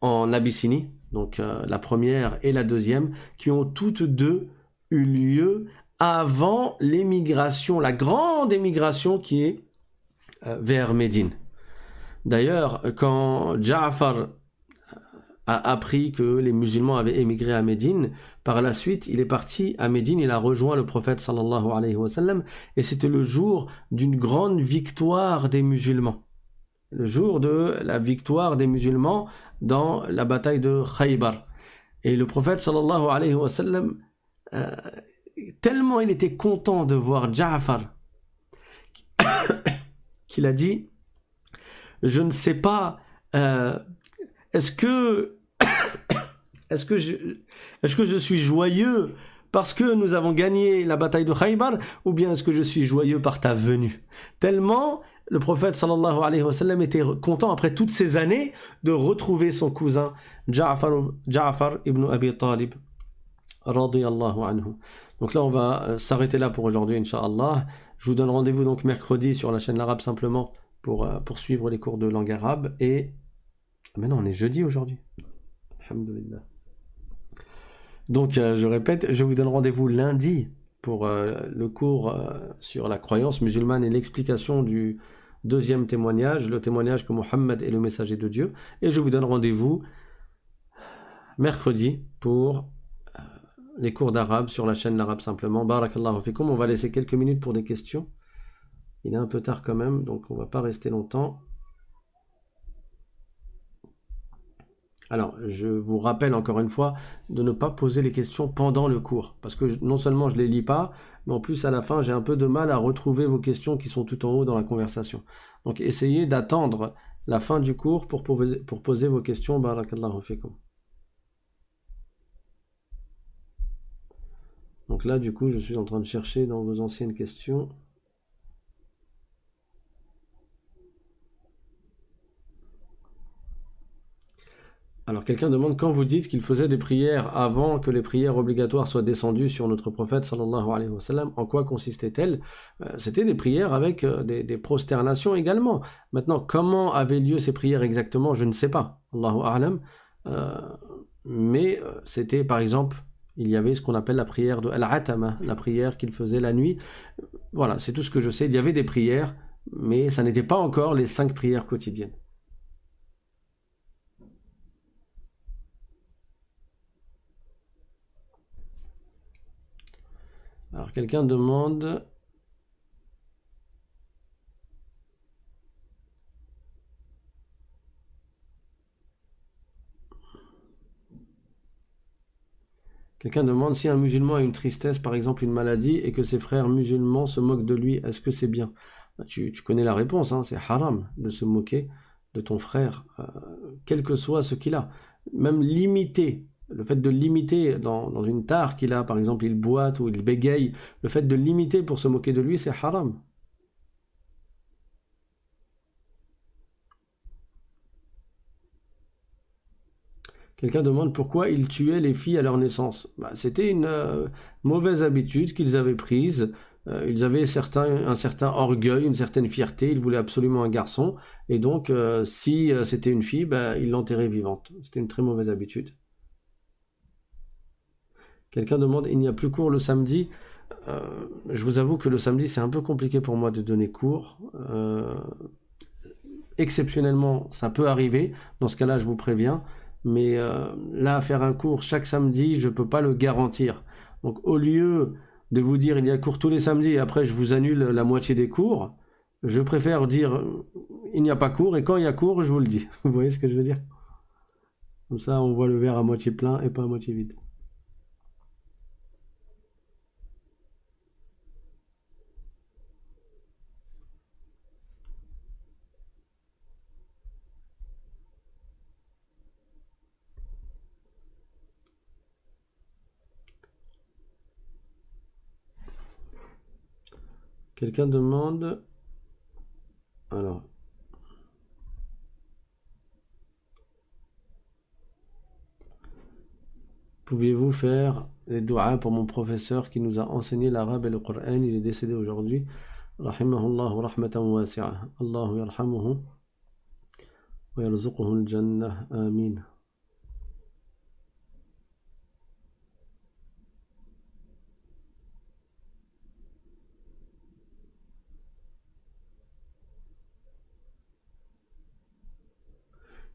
en Abyssinie, donc la première et la deuxième, qui ont toutes deux eu lieu avant l'émigration, la grande émigration qui est vers Médine. D'ailleurs, quand Ja'far a appris que les musulmans avaient émigré à Médine, par la suite, il est parti à Médine, il a rejoint le prophète sallallahu alayhi wa sallam, et c'était le jour d'une grande victoire des musulmans. Le jour de la victoire des musulmans dans la bataille de Khaybar. Et le prophète sallallahu alayhi wa sallam, tellement il était content de voir Ja'far, qu'il a dit, je ne sais pas, est-ce que je suis joyeux parce que nous avons gagné la bataille de Khaybar ou bien est-ce que je suis joyeux par ta venue? Tellement le prophète sallallahu alayhi wa sallam était content après toutes ces années de retrouver son cousin Ja'far ibn Abi Talib radiyallahu anhu. Donc là on va s'arrêter là pour aujourd'hui incha'Allah. Je vous donne rendez-vous donc mercredi sur la chaîne L'Arabe simplement pour poursuivre les cours de langue arabe et maintenant on est jeudi aujourd'hui. Alhamdulillah. Donc je répète, je vous donne rendez-vous lundi pour le cours sur la croyance musulmane et l'explication du 2e témoignage, le témoignage que Mohammed est le messager de Dieu. Et je vous donne rendez-vous mercredi pour les cours d'arabe sur la chaîne L'Arabe simplement. Barakallahu fikum. On va laisser quelques minutes pour des questions. Il est un peu tard quand même, donc on ne va pas rester longtemps. Alors, je vous rappelle encore une fois de ne pas poser les questions pendant le cours, parce que non seulement je ne les lis pas, mais en plus à la fin j'ai un peu de mal à retrouver vos questions qui sont tout en haut dans la conversation. Donc essayez d'attendre la fin du cours pour poser vos questions. Barakallahu fikum. Donc là du coup je suis en train de chercher dans vos anciennes questions. Alors quelqu'un demande, quand vous dites qu'il faisait des prières avant que les prières obligatoires soient descendues sur notre prophète sallallahu alayhi wa sallam, en quoi consistaient-elles? C'était des prières avec des prosternations également. Maintenant, comment avaient lieu ces prières exactement, je ne sais pas. Allahu a'lam. Mais c'était par exemple, il y avait ce qu'on appelle la prière de Al-Atama, la prière qu'il faisait la nuit. Voilà, c'est tout ce que je sais. Il y avait des prières, mais ça n'était pas encore les 5 prières quotidiennes. Alors quelqu'un demande... Quelqu'un demande si un musulman a une tristesse, par exemple une maladie, et que ses frères musulmans se moquent de lui, est-ce que c'est bien? Tu connais la réponse, hein, c'est haram de se moquer de ton frère, quel que soit ce qu'il a. Même limiter, le fait de limiter dans une tare qu'il a, par exemple il boite ou il bégaye, le fait de limiter pour se moquer de lui, c'est haram. Quelqu'un demande pourquoi ils tuaient les filles à leur naissance. C'était une mauvaise habitude qu'ils avaient prise. Ils avaient un certain orgueil, une certaine fierté. Ils voulaient absolument un garçon. Et donc, si c'était une fille, ils l'enterraient vivante. C'était une très mauvaise habitude. Quelqu'un demande, il n'y a plus cours le samedi. Je vous avoue que le samedi, c'est un peu compliqué pour moi de donner cours. Exceptionnellement, ça peut arriver. Dans ce cas-là, je vous préviens. Mais là, faire un cours chaque samedi, je ne peux pas le garantir. Donc au lieu de vous dire il y a cours tous les samedis et après je vous annule la moitié des cours, je préfère dire il n'y a pas cours et quand il y a cours, je vous le dis. Vous voyez ce que je veux dire? Comme ça, on voit le verre à moitié plein et pas à moitié vide. Quelqu'un demande... Alors... Pouviez-vous faire les doigts pour mon professeur qui nous a enseigné l'arabe et le Coran? Il est décédé aujourd'hui. Rahimahullah wa rahmatan wasi'a. Allahu yarhamuhu wa yarzuquhu al-jannah. Amin.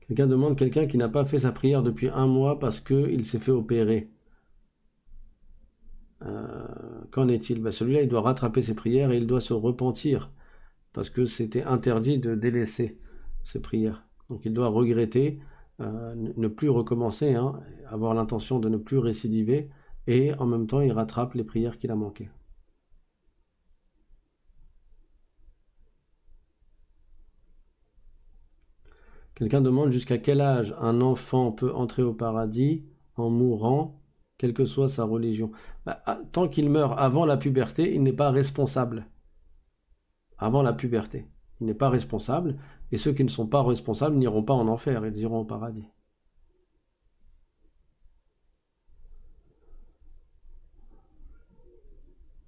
Quelqu'un demande quelqu'un qui n'a pas fait sa prière depuis 1 mois parce qu'il s'est fait opérer. Qu'en est-il? Celui-là, il doit rattraper ses prières et il doit se repentir parce que c'était interdit de délaisser ses prières. Donc il doit regretter, ne plus recommencer, hein, avoir l'intention de ne plus récidiver et en même temps il rattrape les prières qu'il a manquées. Quelqu'un demande jusqu'à quel âge un enfant peut entrer au paradis en mourant, quelle que soit sa religion. Tant qu'il meurt avant la puberté, il n'est pas responsable. Avant la puberté, il n'est pas responsable, et ceux qui ne sont pas responsables n'iront pas en enfer, ils iront au paradis.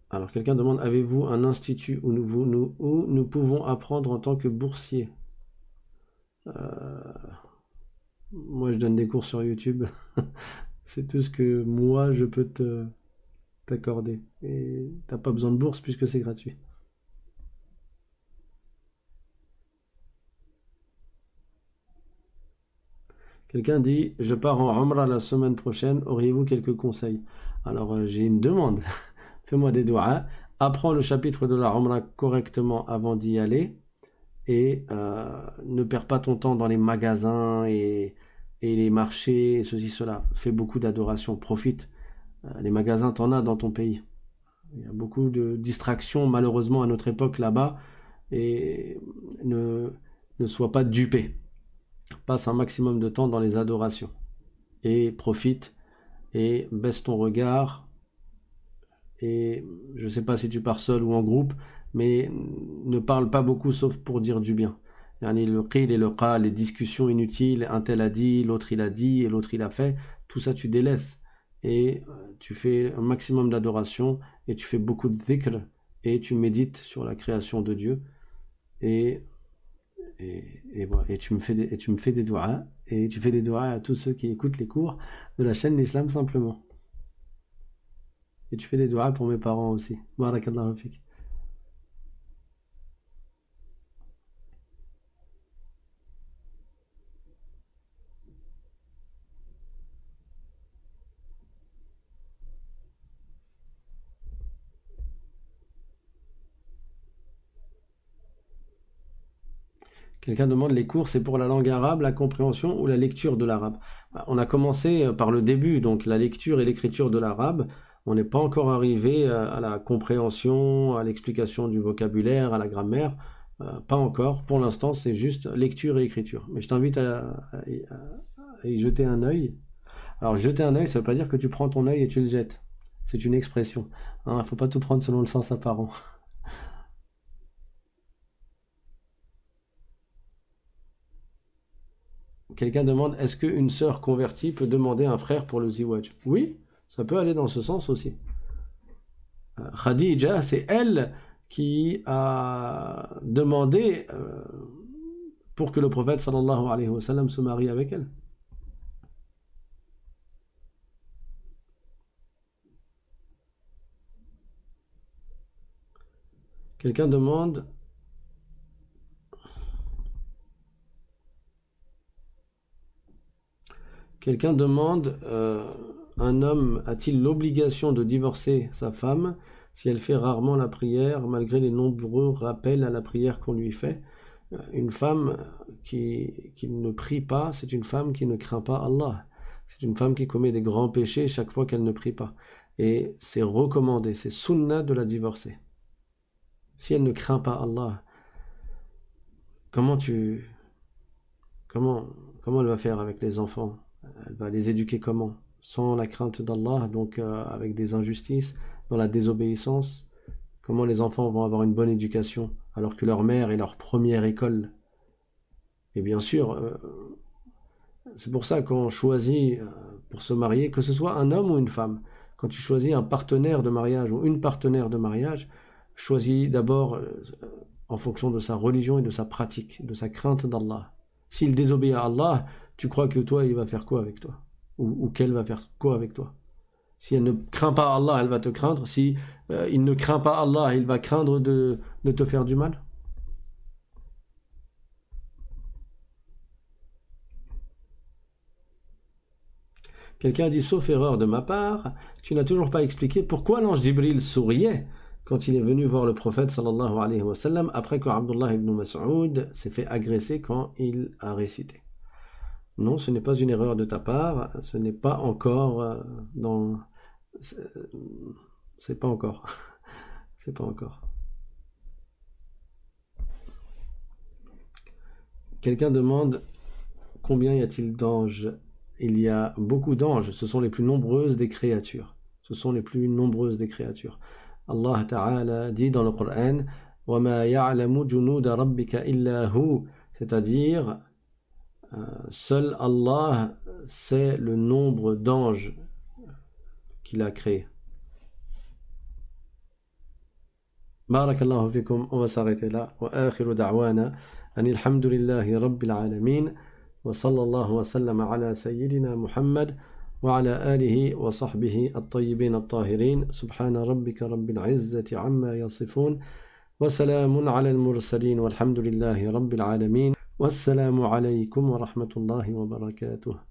Alors quelqu'un demande, avez-vous un institut où nous pouvons apprendre en tant que boursier? Moi je donne des cours sur YouTube. C'est tout ce que moi je peux t'accorder. Et t'as pas besoin de bourse puisque c'est gratuit. Quelqu'un dit, je pars en Umrah la semaine prochaine, auriez-vous quelques conseils? Alors j'ai une demande. Fais-moi des doigts. Apprends le chapitre de la Umrah correctement avant d'y aller. Et ne perds pas ton temps dans les magasins et les marchés, et ceci, cela. Fais beaucoup d'adoration, profite. Les magasins, t'en as dans ton pays. Il y a beaucoup de distractions, malheureusement, à notre époque là-bas. Et ne sois pas dupé. Passe un maximum de temps dans les adorations. Et profite. Et baisse ton regard. Et je ne sais pas si tu pars seul ou en groupe, mais ne parle pas beaucoup sauf pour dire du bien. Yani le qil et le qal, les discussions inutiles, un tel a dit, l'autre il a dit, et l'autre il a fait, tout ça tu délaisses. Et tu fais un maximum d'adoration, et tu fais beaucoup de dhikr, et tu médites sur la création de Dieu, et voilà, et tu me fais des doigts, et tu fais des doigts à tous ceux qui écoutent les cours de la chaîne L'Islam simplement. Et tu fais des doigts pour mes parents aussi. Barakallahu fik. Quelqu'un demande les cours, c'est pour la langue arabe, la compréhension ou la lecture de l'arabe. On a commencé par le début, donc la lecture et l'écriture de l'arabe. On n'est pas encore arrivé à la compréhension, à l'explication du vocabulaire, à la grammaire. Pas encore. Pour l'instant, c'est juste lecture et écriture. Mais je t'invite à y jeter un œil. Alors, jeter un œil, ça ne veut pas dire que tu prends ton œil et tu le jettes. C'est une expression. Il ne faut pas tout prendre selon le sens apparent. Quelqu'un demande, est-ce qu'une sœur convertie peut demander un frère pour le ziwaj? Oui, ça peut aller dans ce sens aussi. Khadija, c'est elle qui a demandé pour que le prophète sallallahu alayhi wa sallam se marie avec elle. Quelqu'un demande... Quelqu'un demande, un homme a-t-il l'obligation de divorcer sa femme si elle fait rarement la prière malgré les nombreux rappels à la prière qu'on lui fait? Une femme qui ne prie pas, c'est une femme qui ne craint pas Allah. C'est une femme qui commet des grands péchés chaque fois qu'elle ne prie pas. Et c'est recommandé, c'est sunnah de la divorcer. Si elle ne craint pas Allah, comment elle va faire avec les enfants? Elle va les éduquer comment? Sans la crainte d'Allah, donc avec des injustices, dans la désobéissance. Comment les enfants vont avoir une bonne éducation alors que leur mère est leur première école? Et bien sûr, c'est pour ça qu'on choisit pour se marier, que ce soit un homme ou une femme, quand tu choisis un partenaire de mariage ou une partenaire de mariage, choisis d'abord en fonction de sa religion et de sa pratique, de sa crainte d'Allah. S'il désobéit à Allah, tu crois que toi, il va faire quoi avec toi? Ou qu'elle va faire quoi avec toi? Si elle ne craint pas Allah, elle va te craindre. Si il ne craint pas Allah, il va craindre de te faire du mal. Quelqu'un a dit, sauf erreur de ma part, tu n'as toujours pas expliqué pourquoi l'ange Jibril souriait quand il est venu voir le prophète sallallahu alayhi wa sallam après que Abdullah ibn Mas'ud s'est fait agresser quand il a récité. Non, ce n'est pas une erreur de ta part, ce n'est pas encore dans... C'est pas encore. C'est pas encore. Quelqu'un demande combien y a-t-il d'anges? Il y a beaucoup d'anges, ce sont les plus nombreuses des créatures. Ce sont les plus nombreuses des créatures. Allah Ta'ala dit dans le Coran وَمَا يَعْلَمُ جُنُودَ رَبِّكَ إِلَّا هُ, c'est-à-dire seul Allah sait le nombre d'anges qu'il a créés. Barakallahu fikum, on va s'arrêter là. Wa akhiru da'wana anil hamdulillahi rabbil alamin wa sallallahu wa sallama ala sayyidina Muhammad wa ala alihi wa sahbihi at-tayyibin at-tahirin. Subhana rabbika rabbil izzati amma yasifun wa salamun ala al-mursalin walhamdulillahi rabbil alamin. Wassalamu alaykum wa rahmatullahi wa barakatuh.